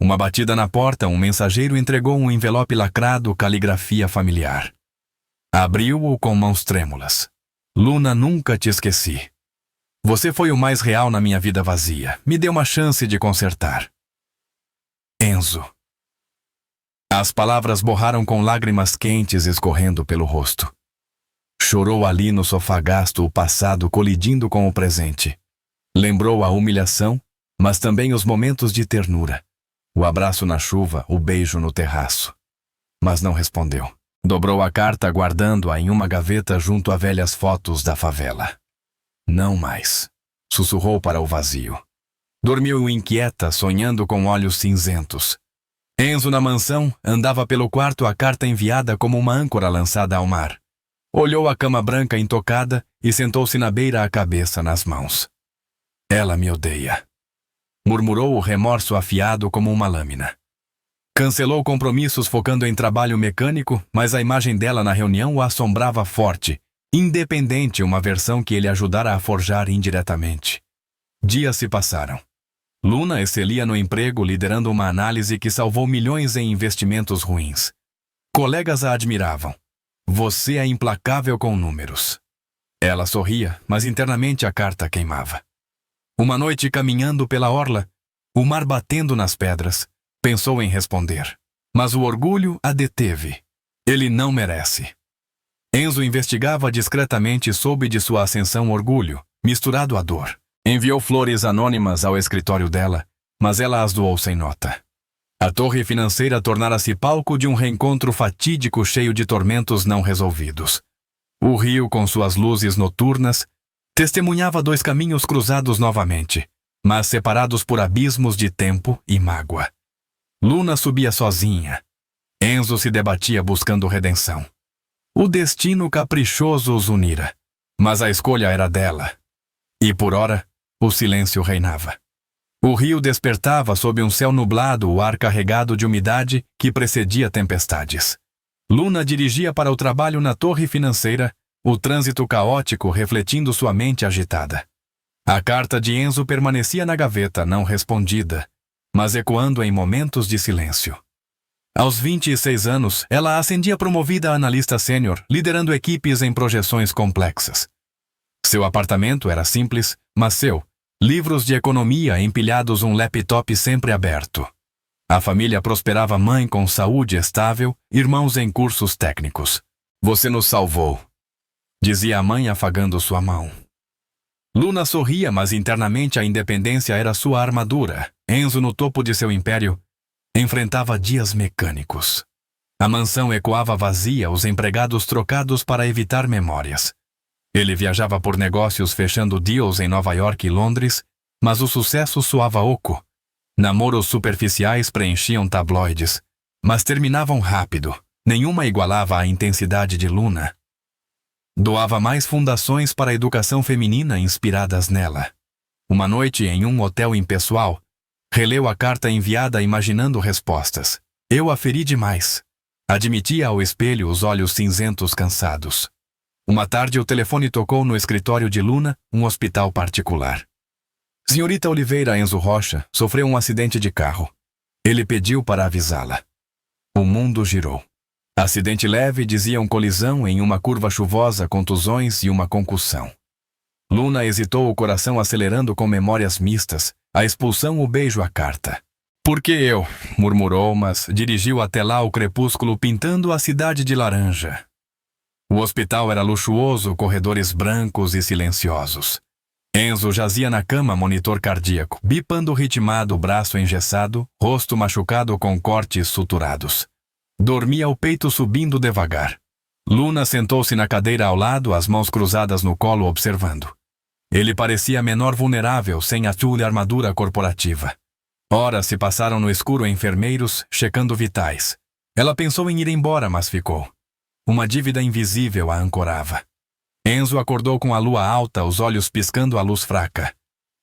Uma batida na porta, um mensageiro entregou um envelope lacrado, caligrafia familiar. Abriu-o com mãos trêmulas. Luna, nunca te esqueci. Você foi o mais real na minha vida vazia. Me deu uma chance de consertar. Enzo. As palavras borraram com lágrimas quentes escorrendo pelo rosto. Chorou ali no sofá gasto o passado colidindo com o presente. Lembrou a humilhação, mas também os momentos de ternura. O abraço na chuva, o beijo no terraço. Mas não respondeu. Dobrou a carta guardando-a em uma gaveta junto a velhas fotos da favela. Não mais. Sussurrou para o vazio. Dormiu inquieta, sonhando com olhos cinzentos. Enzo, na mansão, andava pelo quarto a carta enviada como uma âncora lançada ao mar. Olhou a cama branca intocada e sentou-se na beira, a cabeça nas mãos. Ela me odeia. Murmurou, o remorso afiado como uma lâmina. Cancelou compromissos focando em trabalho mecânico, mas a imagem dela na reunião o assombrava forte, independente, uma versão que ele ajudara a forjar indiretamente. Dias se passaram. Luna excelia no emprego, liderando uma análise que salvou milhões em investimentos ruins. Colegas a admiravam. Você é implacável com números. Ela sorria, mas internamente a carta queimava. Uma noite, caminhando pela orla, o mar batendo nas pedras, pensou em responder. Mas o orgulho a deteve. Ele não merece. Enzo investigava discretamente e soube de sua ascensão orgulho, misturado à dor. Enviou flores anônimas ao escritório dela, mas ela as doou sem nota. A torre financeira tornara-se palco de um reencontro fatídico cheio de tormentos não resolvidos. O rio, com suas luzes noturnas, testemunhava dois caminhos cruzados novamente, mas separados por abismos de tempo e mágoa. Luna subia sozinha. Enzo se debatia buscando redenção. O destino caprichoso os unira, mas a escolha era dela. E por ora, o silêncio reinava. O rio despertava sob um céu nublado, o ar carregado de umidade que precedia tempestades. Luna dirigia para o trabalho na torre financeira, o trânsito caótico refletindo sua mente agitada. A carta de Enzo permanecia na gaveta, não respondida, mas ecoando em momentos de silêncio. Aos 26 anos, ela ascendia promovida a analista sênior, liderando equipes em projeções complexas. Seu apartamento era simples, mas seu. Livros de economia empilhados, um laptop sempre aberto. A família prosperava, mãe com saúde estável, irmãos em cursos técnicos. Você nos salvou, dizia a mãe afagando sua mão. Luna sorria, mas internamente a independência era sua armadura. Enzo, no topo de seu império, enfrentava dias mecânicos. A mansão ecoava vazia, os empregados trocados para evitar memórias. Ele viajava por negócios fechando deals em Nova York e Londres, mas o sucesso soava oco. Namoros superficiais preenchiam tabloides, mas terminavam rápido. Nenhuma igualava a intensidade de Luna. Doava mais fundações para a educação feminina inspiradas nela. Uma noite, em um hotel impessoal, releu a carta enviada imaginando respostas. Eu a feri demais. Admitia ao espelho os olhos cinzentos cansados. Uma tarde o telefone tocou no escritório de Luna, um hospital particular. Senhorita Oliveira, Enzo Rocha, sofreu um acidente de carro. Ele pediu para avisá-la. O mundo girou. Acidente leve, diziam, colisão em uma curva chuvosa, contusões e uma concussão. Luna hesitou, o coração acelerando com memórias mistas, a expulsão, o beijo, a carta. Por que eu? Murmurou, mas dirigiu até lá o crepúsculo pintando a cidade de laranja. O hospital era luxuoso, corredores brancos e silenciosos. Enzo jazia na cama, monitor cardíaco, bipando ritmado, braço engessado, rosto machucado com cortes suturados. Dormia, o peito subindo devagar. Luna sentou-se na cadeira ao lado, as mãos cruzadas no colo, observando. Ele parecia menor, vulnerável, sem a tule armadura corporativa. Horas se passaram no escuro, enfermeiros checando vitais. Ela pensou em ir embora, mas ficou. Uma dívida invisível a ancorava. Enzo acordou com a lua alta, os olhos piscando a luz fraca.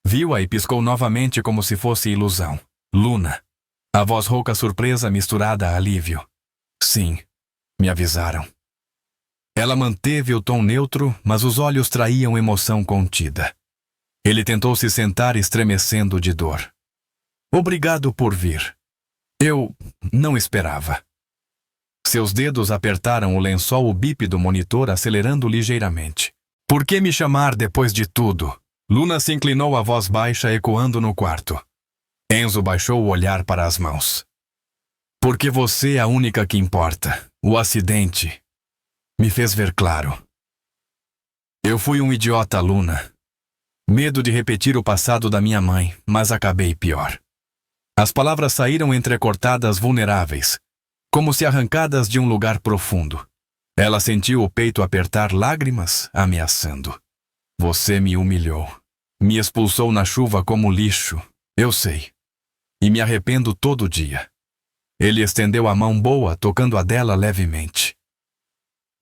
Viu-a e piscou novamente como se fosse ilusão. Luna. A voz rouca surpresa misturada a alívio. Sim, me avisaram. Ela manteve o tom neutro, mas os olhos traíam emoção contida. Ele tentou se sentar estremecendo de dor. Obrigado por vir. Eu não esperava. Seus dedos apertaram o lençol, o bip do monitor acelerando ligeiramente. Por que me chamar depois de tudo? Luna se inclinou, a voz baixa ecoando no quarto. Enzo baixou o olhar para as mãos. Porque você é a única que importa. O acidente me fez ver claro. Eu fui um idiota, Luna. Medo de repetir o passado da minha mãe, mas acabei pior. As palavras saíram entrecortadas, vulneráveis, como se arrancadas de um lugar profundo. Ela sentiu o peito apertar, lágrimas ameaçando. Você me humilhou. Me expulsou na chuva como lixo. Eu sei. E me arrependo todo dia. Ele estendeu a mão boa, tocando a dela levemente.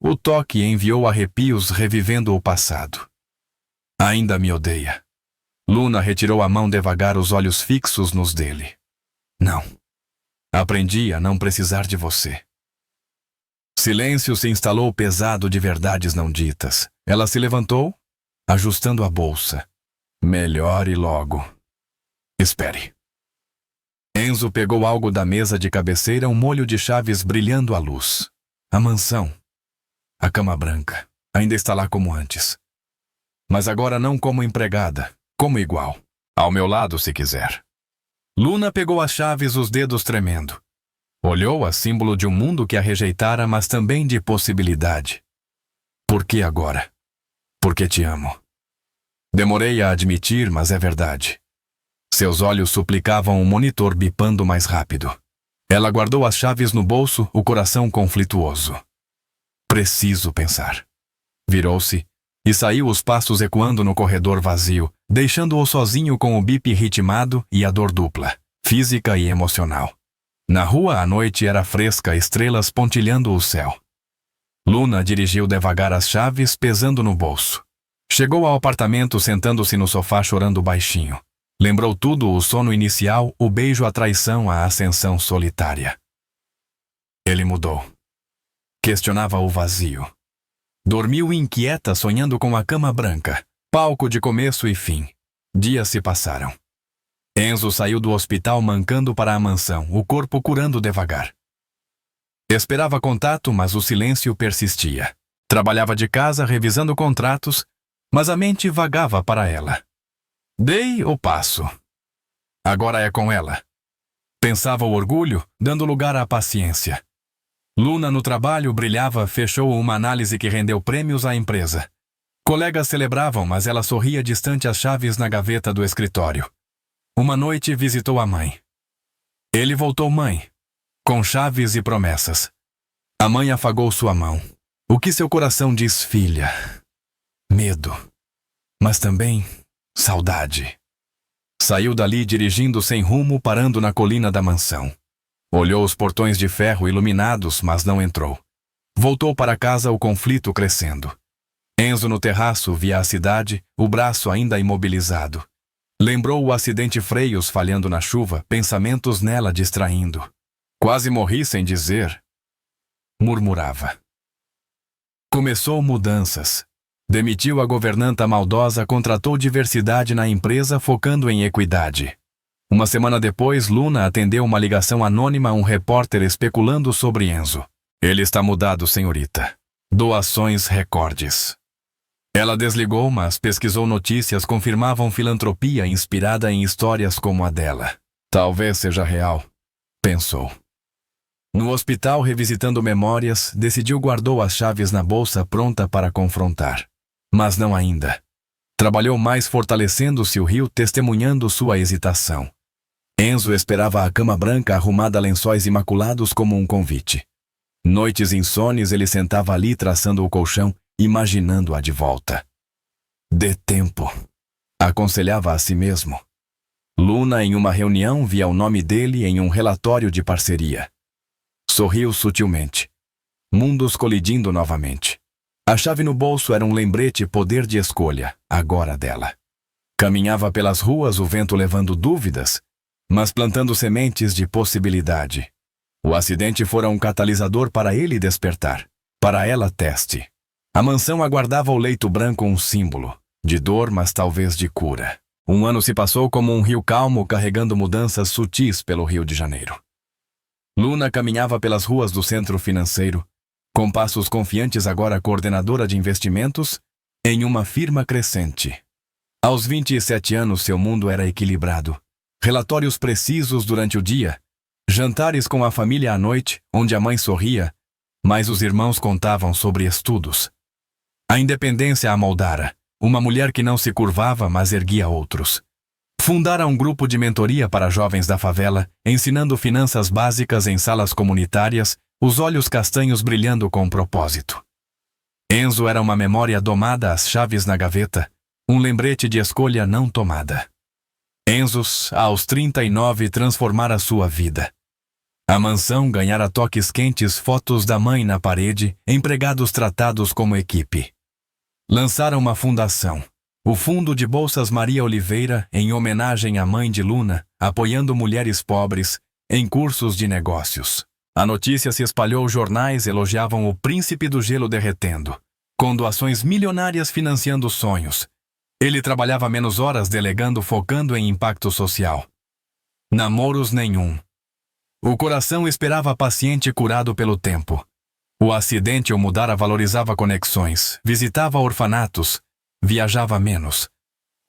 O toque enviou arrepios, revivendo o passado. Ainda me odeia. Luna retirou a mão devagar, os olhos fixos nos dele. Não. Aprendi a não precisar de você. Silêncio se instalou pesado de verdades não ditas. Ela se levantou, ajustando a bolsa. Melhore logo. Espere. Enzo pegou algo da mesa de cabeceira, um molho de chaves brilhando à luz. A mansão. A cama branca. Ainda está lá como antes. Mas agora não como empregada, como igual. Ao meu lado, se quiser. Luna pegou as chaves, os dedos tremendo. Olhou a símbolo de um mundo que a rejeitara, mas também de possibilidade. Por que agora? Porque te amo. Demorei a admitir, mas é verdade. Seus olhos suplicavam o monitor bipando mais rápido. Ela guardou as chaves no bolso, o coração conflituoso. Preciso pensar. Virou-se e saiu, os passos ecoando no corredor vazio, deixando-o sozinho com o bip ritmado e a dor dupla, física e emocional. Na rua a noite era fresca, estrelas pontilhando o céu. Luna dirigiu devagar as chaves, pesando no bolso. Chegou ao apartamento, sentando-se no sofá, chorando baixinho. Lembrou tudo, o sono inicial, o beijo, a traição, a ascensão solitária. Ele mudou. Questionava o vazio. Dormiu inquieta, sonhando com a cama branca, palco de começo e fim. Dias se passaram. Enzo saiu do hospital mancando para a mansão, o corpo curando devagar. Esperava contato, mas o silêncio persistia. Trabalhava de casa, revisando contratos, mas a mente vagava para ela. Dei o passo. Agora é com ela. Pensava o orgulho, dando lugar à paciência. Luna no trabalho brilhava, fechou uma análise que rendeu prêmios à empresa. Colegas celebravam, mas ela sorria distante, as chaves na gaveta do escritório. Uma noite visitou a mãe. Ele voltou, mãe, com chaves e promessas. A mãe afagou sua mão. O que seu coração diz, filha? Medo. Mas também saudade. Saiu dali dirigindo sem rumo, parando na colina da mansão. Olhou os portões de ferro iluminados, mas não entrou. Voltou para casa, o conflito crescendo. Enzo no terraço via a cidade, o braço ainda imobilizado. Lembrou o acidente, freios falhando na chuva, pensamentos nela distraindo. Quase morri sem dizer. Murmurava. Começou mudanças. Demitiu a governanta maldosa, contratou diversidade na empresa, focando em equidade. Uma semana depois, Luna atendeu uma ligação anônima, um repórter especulando sobre Enzo. Ele está mudado, senhorita. Doações recordes. Ela desligou, mas pesquisou notícias, confirmavam filantropia inspirada em histórias como a dela. Talvez seja real, pensou. No hospital, revisitando memórias, decidiu, guardou as chaves na bolsa, pronta para confrontar. Mas não ainda. Trabalhou mais, fortalecendo-se o rio, testemunhando sua hesitação. Enzo esperava a cama branca arrumada, lençóis imaculados, como um convite. Noites insones ele sentava ali, traçando o colchão, imaginando-a de volta. Dê tempo, aconselhava a si mesmo. Luna, em uma reunião, via o nome dele em um relatório de parceria. Sorriu sutilmente. Mundos colidindo novamente. A chave no bolso era um lembrete poder de escolha, agora dela. Caminhava pelas ruas o vento levando dúvidas, mas plantando sementes de possibilidade. O acidente fora um catalisador para ele despertar, para ela teste. A mansão aguardava o leito branco um símbolo, de dor, mas talvez de cura. Um ano se passou como um rio calmo carregando mudanças sutis pelo Rio de Janeiro. Luna caminhava pelas ruas do centro financeiro, com passos confiantes agora coordenadora de investimentos, em uma firma crescente. Aos 27 anos seu mundo era equilibrado. Relatórios precisos durante o dia, jantares com a família à noite, onde a mãe sorria, mas os irmãos contavam sobre estudos. A independência a moldara, uma mulher que não se curvava, mas erguia outros. Fundara um grupo de mentoria para jovens da favela, ensinando finanças básicas em salas comunitárias, os olhos castanhos brilhando com propósito. Enzo era uma memória domada às chaves na gaveta, um lembrete de escolha não tomada. Enzo, aos 39, transformara sua vida. A mansão ganhara toques quentes, fotos da mãe na parede, empregados tratados como equipe. Lançaram uma fundação, o Fundo de Bolsas Maria Oliveira, em homenagem à mãe de Luna, apoiando mulheres pobres em cursos de negócios. A notícia se espalhou, jornais elogiavam o príncipe do gelo derretendo, com doações milionárias financiando sonhos. Ele trabalhava menos horas delegando, focando em impacto social. Namoros nenhum. O coração esperava paciente curado pelo tempo. O acidente o mudara valorizava conexões, visitava orfanatos, viajava menos.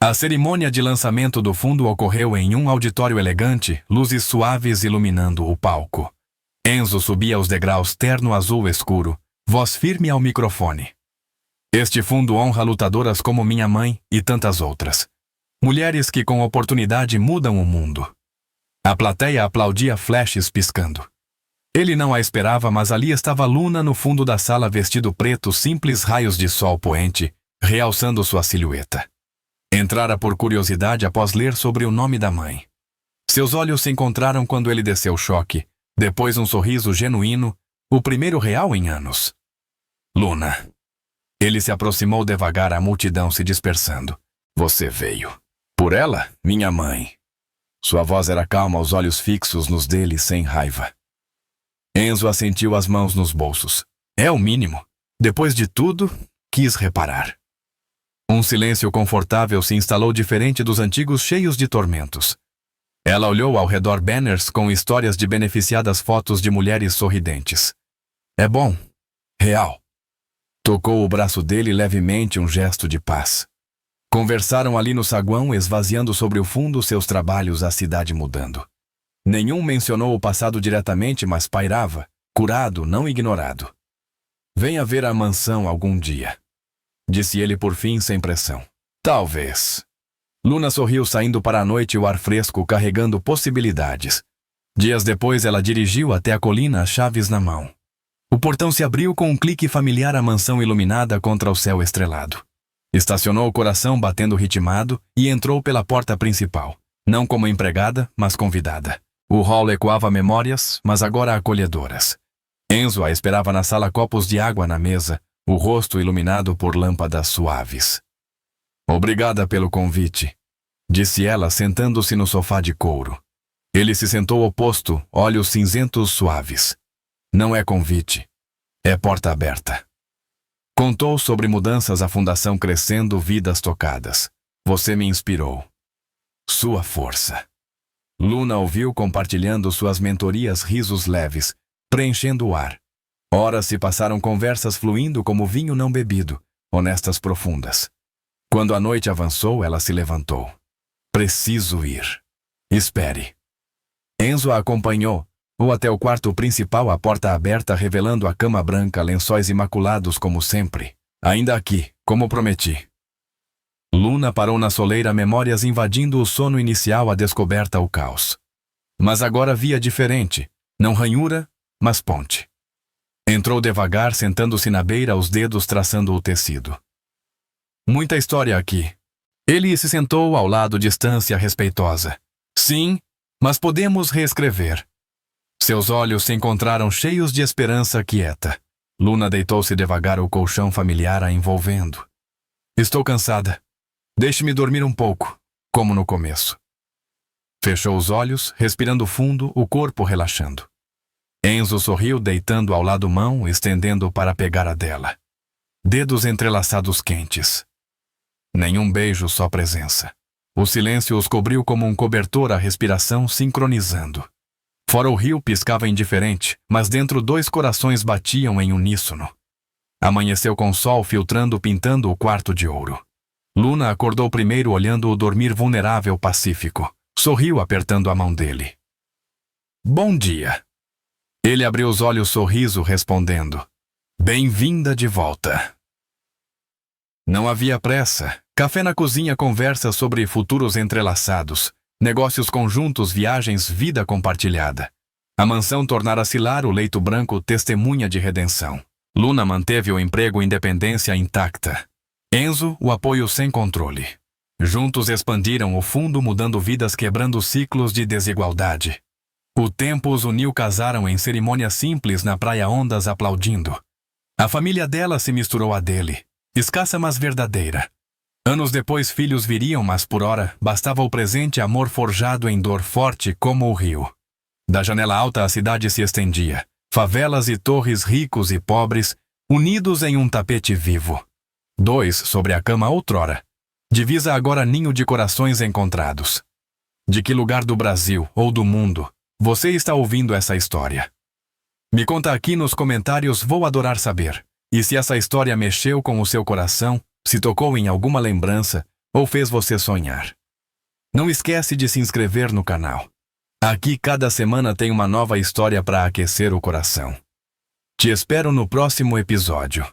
A cerimônia de lançamento do fundo ocorreu em um auditório elegante, luzes suaves iluminando o palco. Enzo subia os degraus terno azul escuro, voz firme ao microfone. Este fundo honra lutadoras como minha mãe e tantas outras. Mulheres que com oportunidade mudam o mundo. A plateia aplaudia, flashes piscando. Ele não a esperava, mas ali estava Luna no fundo da sala, vestido preto, simples raios de sol poente, realçando sua silhueta. Entrara por curiosidade após ler sobre o nome da mãe. Seus olhos se encontraram quando ele desceu choque, depois um sorriso genuíno, o primeiro real em anos. Luna. Ele se aproximou devagar, a multidão se dispersando. Você veio. Por ela, minha mãe. Sua voz era calma, os olhos fixos nos dele, sem raiva. Enzo assentiu, as mãos nos bolsos. É o mínimo. Depois de tudo, quis reparar. Um silêncio confortável se instalou, diferente dos antigos, cheios de tormentos. Ela olhou ao redor, banners com histórias de beneficiadas, fotos de mulheres sorridentes. É bom. Real. Tocou o braço dele levemente, um gesto de paz. Conversaram ali no saguão, esvaziando sobre o fundo seus trabalhos, a cidade mudando. Nenhum mencionou o passado diretamente, mas pairava, curado, não ignorado. Venha ver a mansão algum dia, disse ele por fim, sem pressão. Talvez. Luna sorriu, saindo para a noite, o ar fresco carregando possibilidades. Dias depois ela dirigiu até a colina, as chaves na mão. O portão se abriu com um clique familiar, a mansão iluminada contra o céu estrelado. Estacionou, o coração batendo ritmado, e entrou pela porta principal, não como empregada, mas convidada. O hall ecoava memórias, mas agora acolhedoras. Enzo a esperava na sala, copos de água na mesa, o rosto iluminado por lâmpadas suaves. Obrigada pelo convite, disse ela, sentando-se no sofá de couro. Ele se sentou oposto, olhos cinzentos suaves. Não é convite, é porta aberta. Contou sobre mudanças, a fundação crescendo, vidas tocadas. Você me inspirou. Sua força. Luna ouviu, compartilhando suas mentorias, risos leves, preenchendo o ar. Horas se passaram, conversas fluindo como vinho não bebido, honestas, profundas. Quando a noite avançou, ela se levantou. Preciso ir. Espere. Enzo a acompanhou, ou até o quarto principal, a porta aberta revelando a cama branca, lençóis imaculados como sempre. Ainda aqui, como prometi. Luna parou na soleira, memórias invadindo o sono inicial, a descoberta, o caos. Mas agora via diferente, não ranhura, mas ponte. Entrou devagar, sentando-se na beira, os dedos traçando o tecido. Muita história aqui. Ele se sentou ao lado, distância respeitosa. Sim, mas podemos reescrever. Seus olhos se encontraram cheios de esperança quieta. Luna deitou-se devagar, o colchão familiar a envolvendo. Estou cansada. Deixe-me dormir um pouco, como no começo. Fechou os olhos, respirando fundo, o corpo relaxando. Enzo sorriu, deitando ao lado mão, estendendo para pegar a dela. Dedos entrelaçados quentes. Nenhum beijo, só presença. O silêncio os cobriu como um cobertor, a respiração sincronizando. Fora o rio piscava indiferente, mas dentro 2 corações batiam em uníssono. Amanheceu com o sol filtrando, pintando o quarto de ouro. Luna acordou primeiro, olhando-o dormir vulnerável, pacífico. Sorriu, apertando a mão dele. Bom dia. Ele abriu os olhos, sorriso, respondendo. Bem-vinda de volta. Não havia pressa. Café na cozinha, conversa sobre futuros entrelaçados, negócios conjuntos, viagens, vida compartilhada. A mansão tornara-se lar, o leito branco, testemunha de redenção. Luna manteve o emprego, independência intacta. Enzo, o apoio sem controle. Juntos expandiram o fundo, mudando vidas, quebrando ciclos de desigualdade. O tempo os uniu, casaram em cerimônia simples na praia, ondas aplaudindo. A família dela se misturou à dele, escassa mas verdadeira. Anos depois filhos viriam, mas por ora bastava o presente, amor forjado em dor, forte como o rio. Da janela alta a cidade se estendia, favelas e torres, ricos e pobres, unidos em um tapete vivo. 2 sobre a cama outrora. Divisa agora, ninho de corações encontrados. De que lugar do Brasil ou do mundo você está ouvindo essa história? Me conta aqui nos comentários, vou adorar saber. E se essa história mexeu com o seu coração, se tocou em alguma lembrança ou fez você sonhar. Não esquece de se inscrever no canal. Aqui cada semana tem uma nova história para aquecer o coração. Te espero no próximo episódio.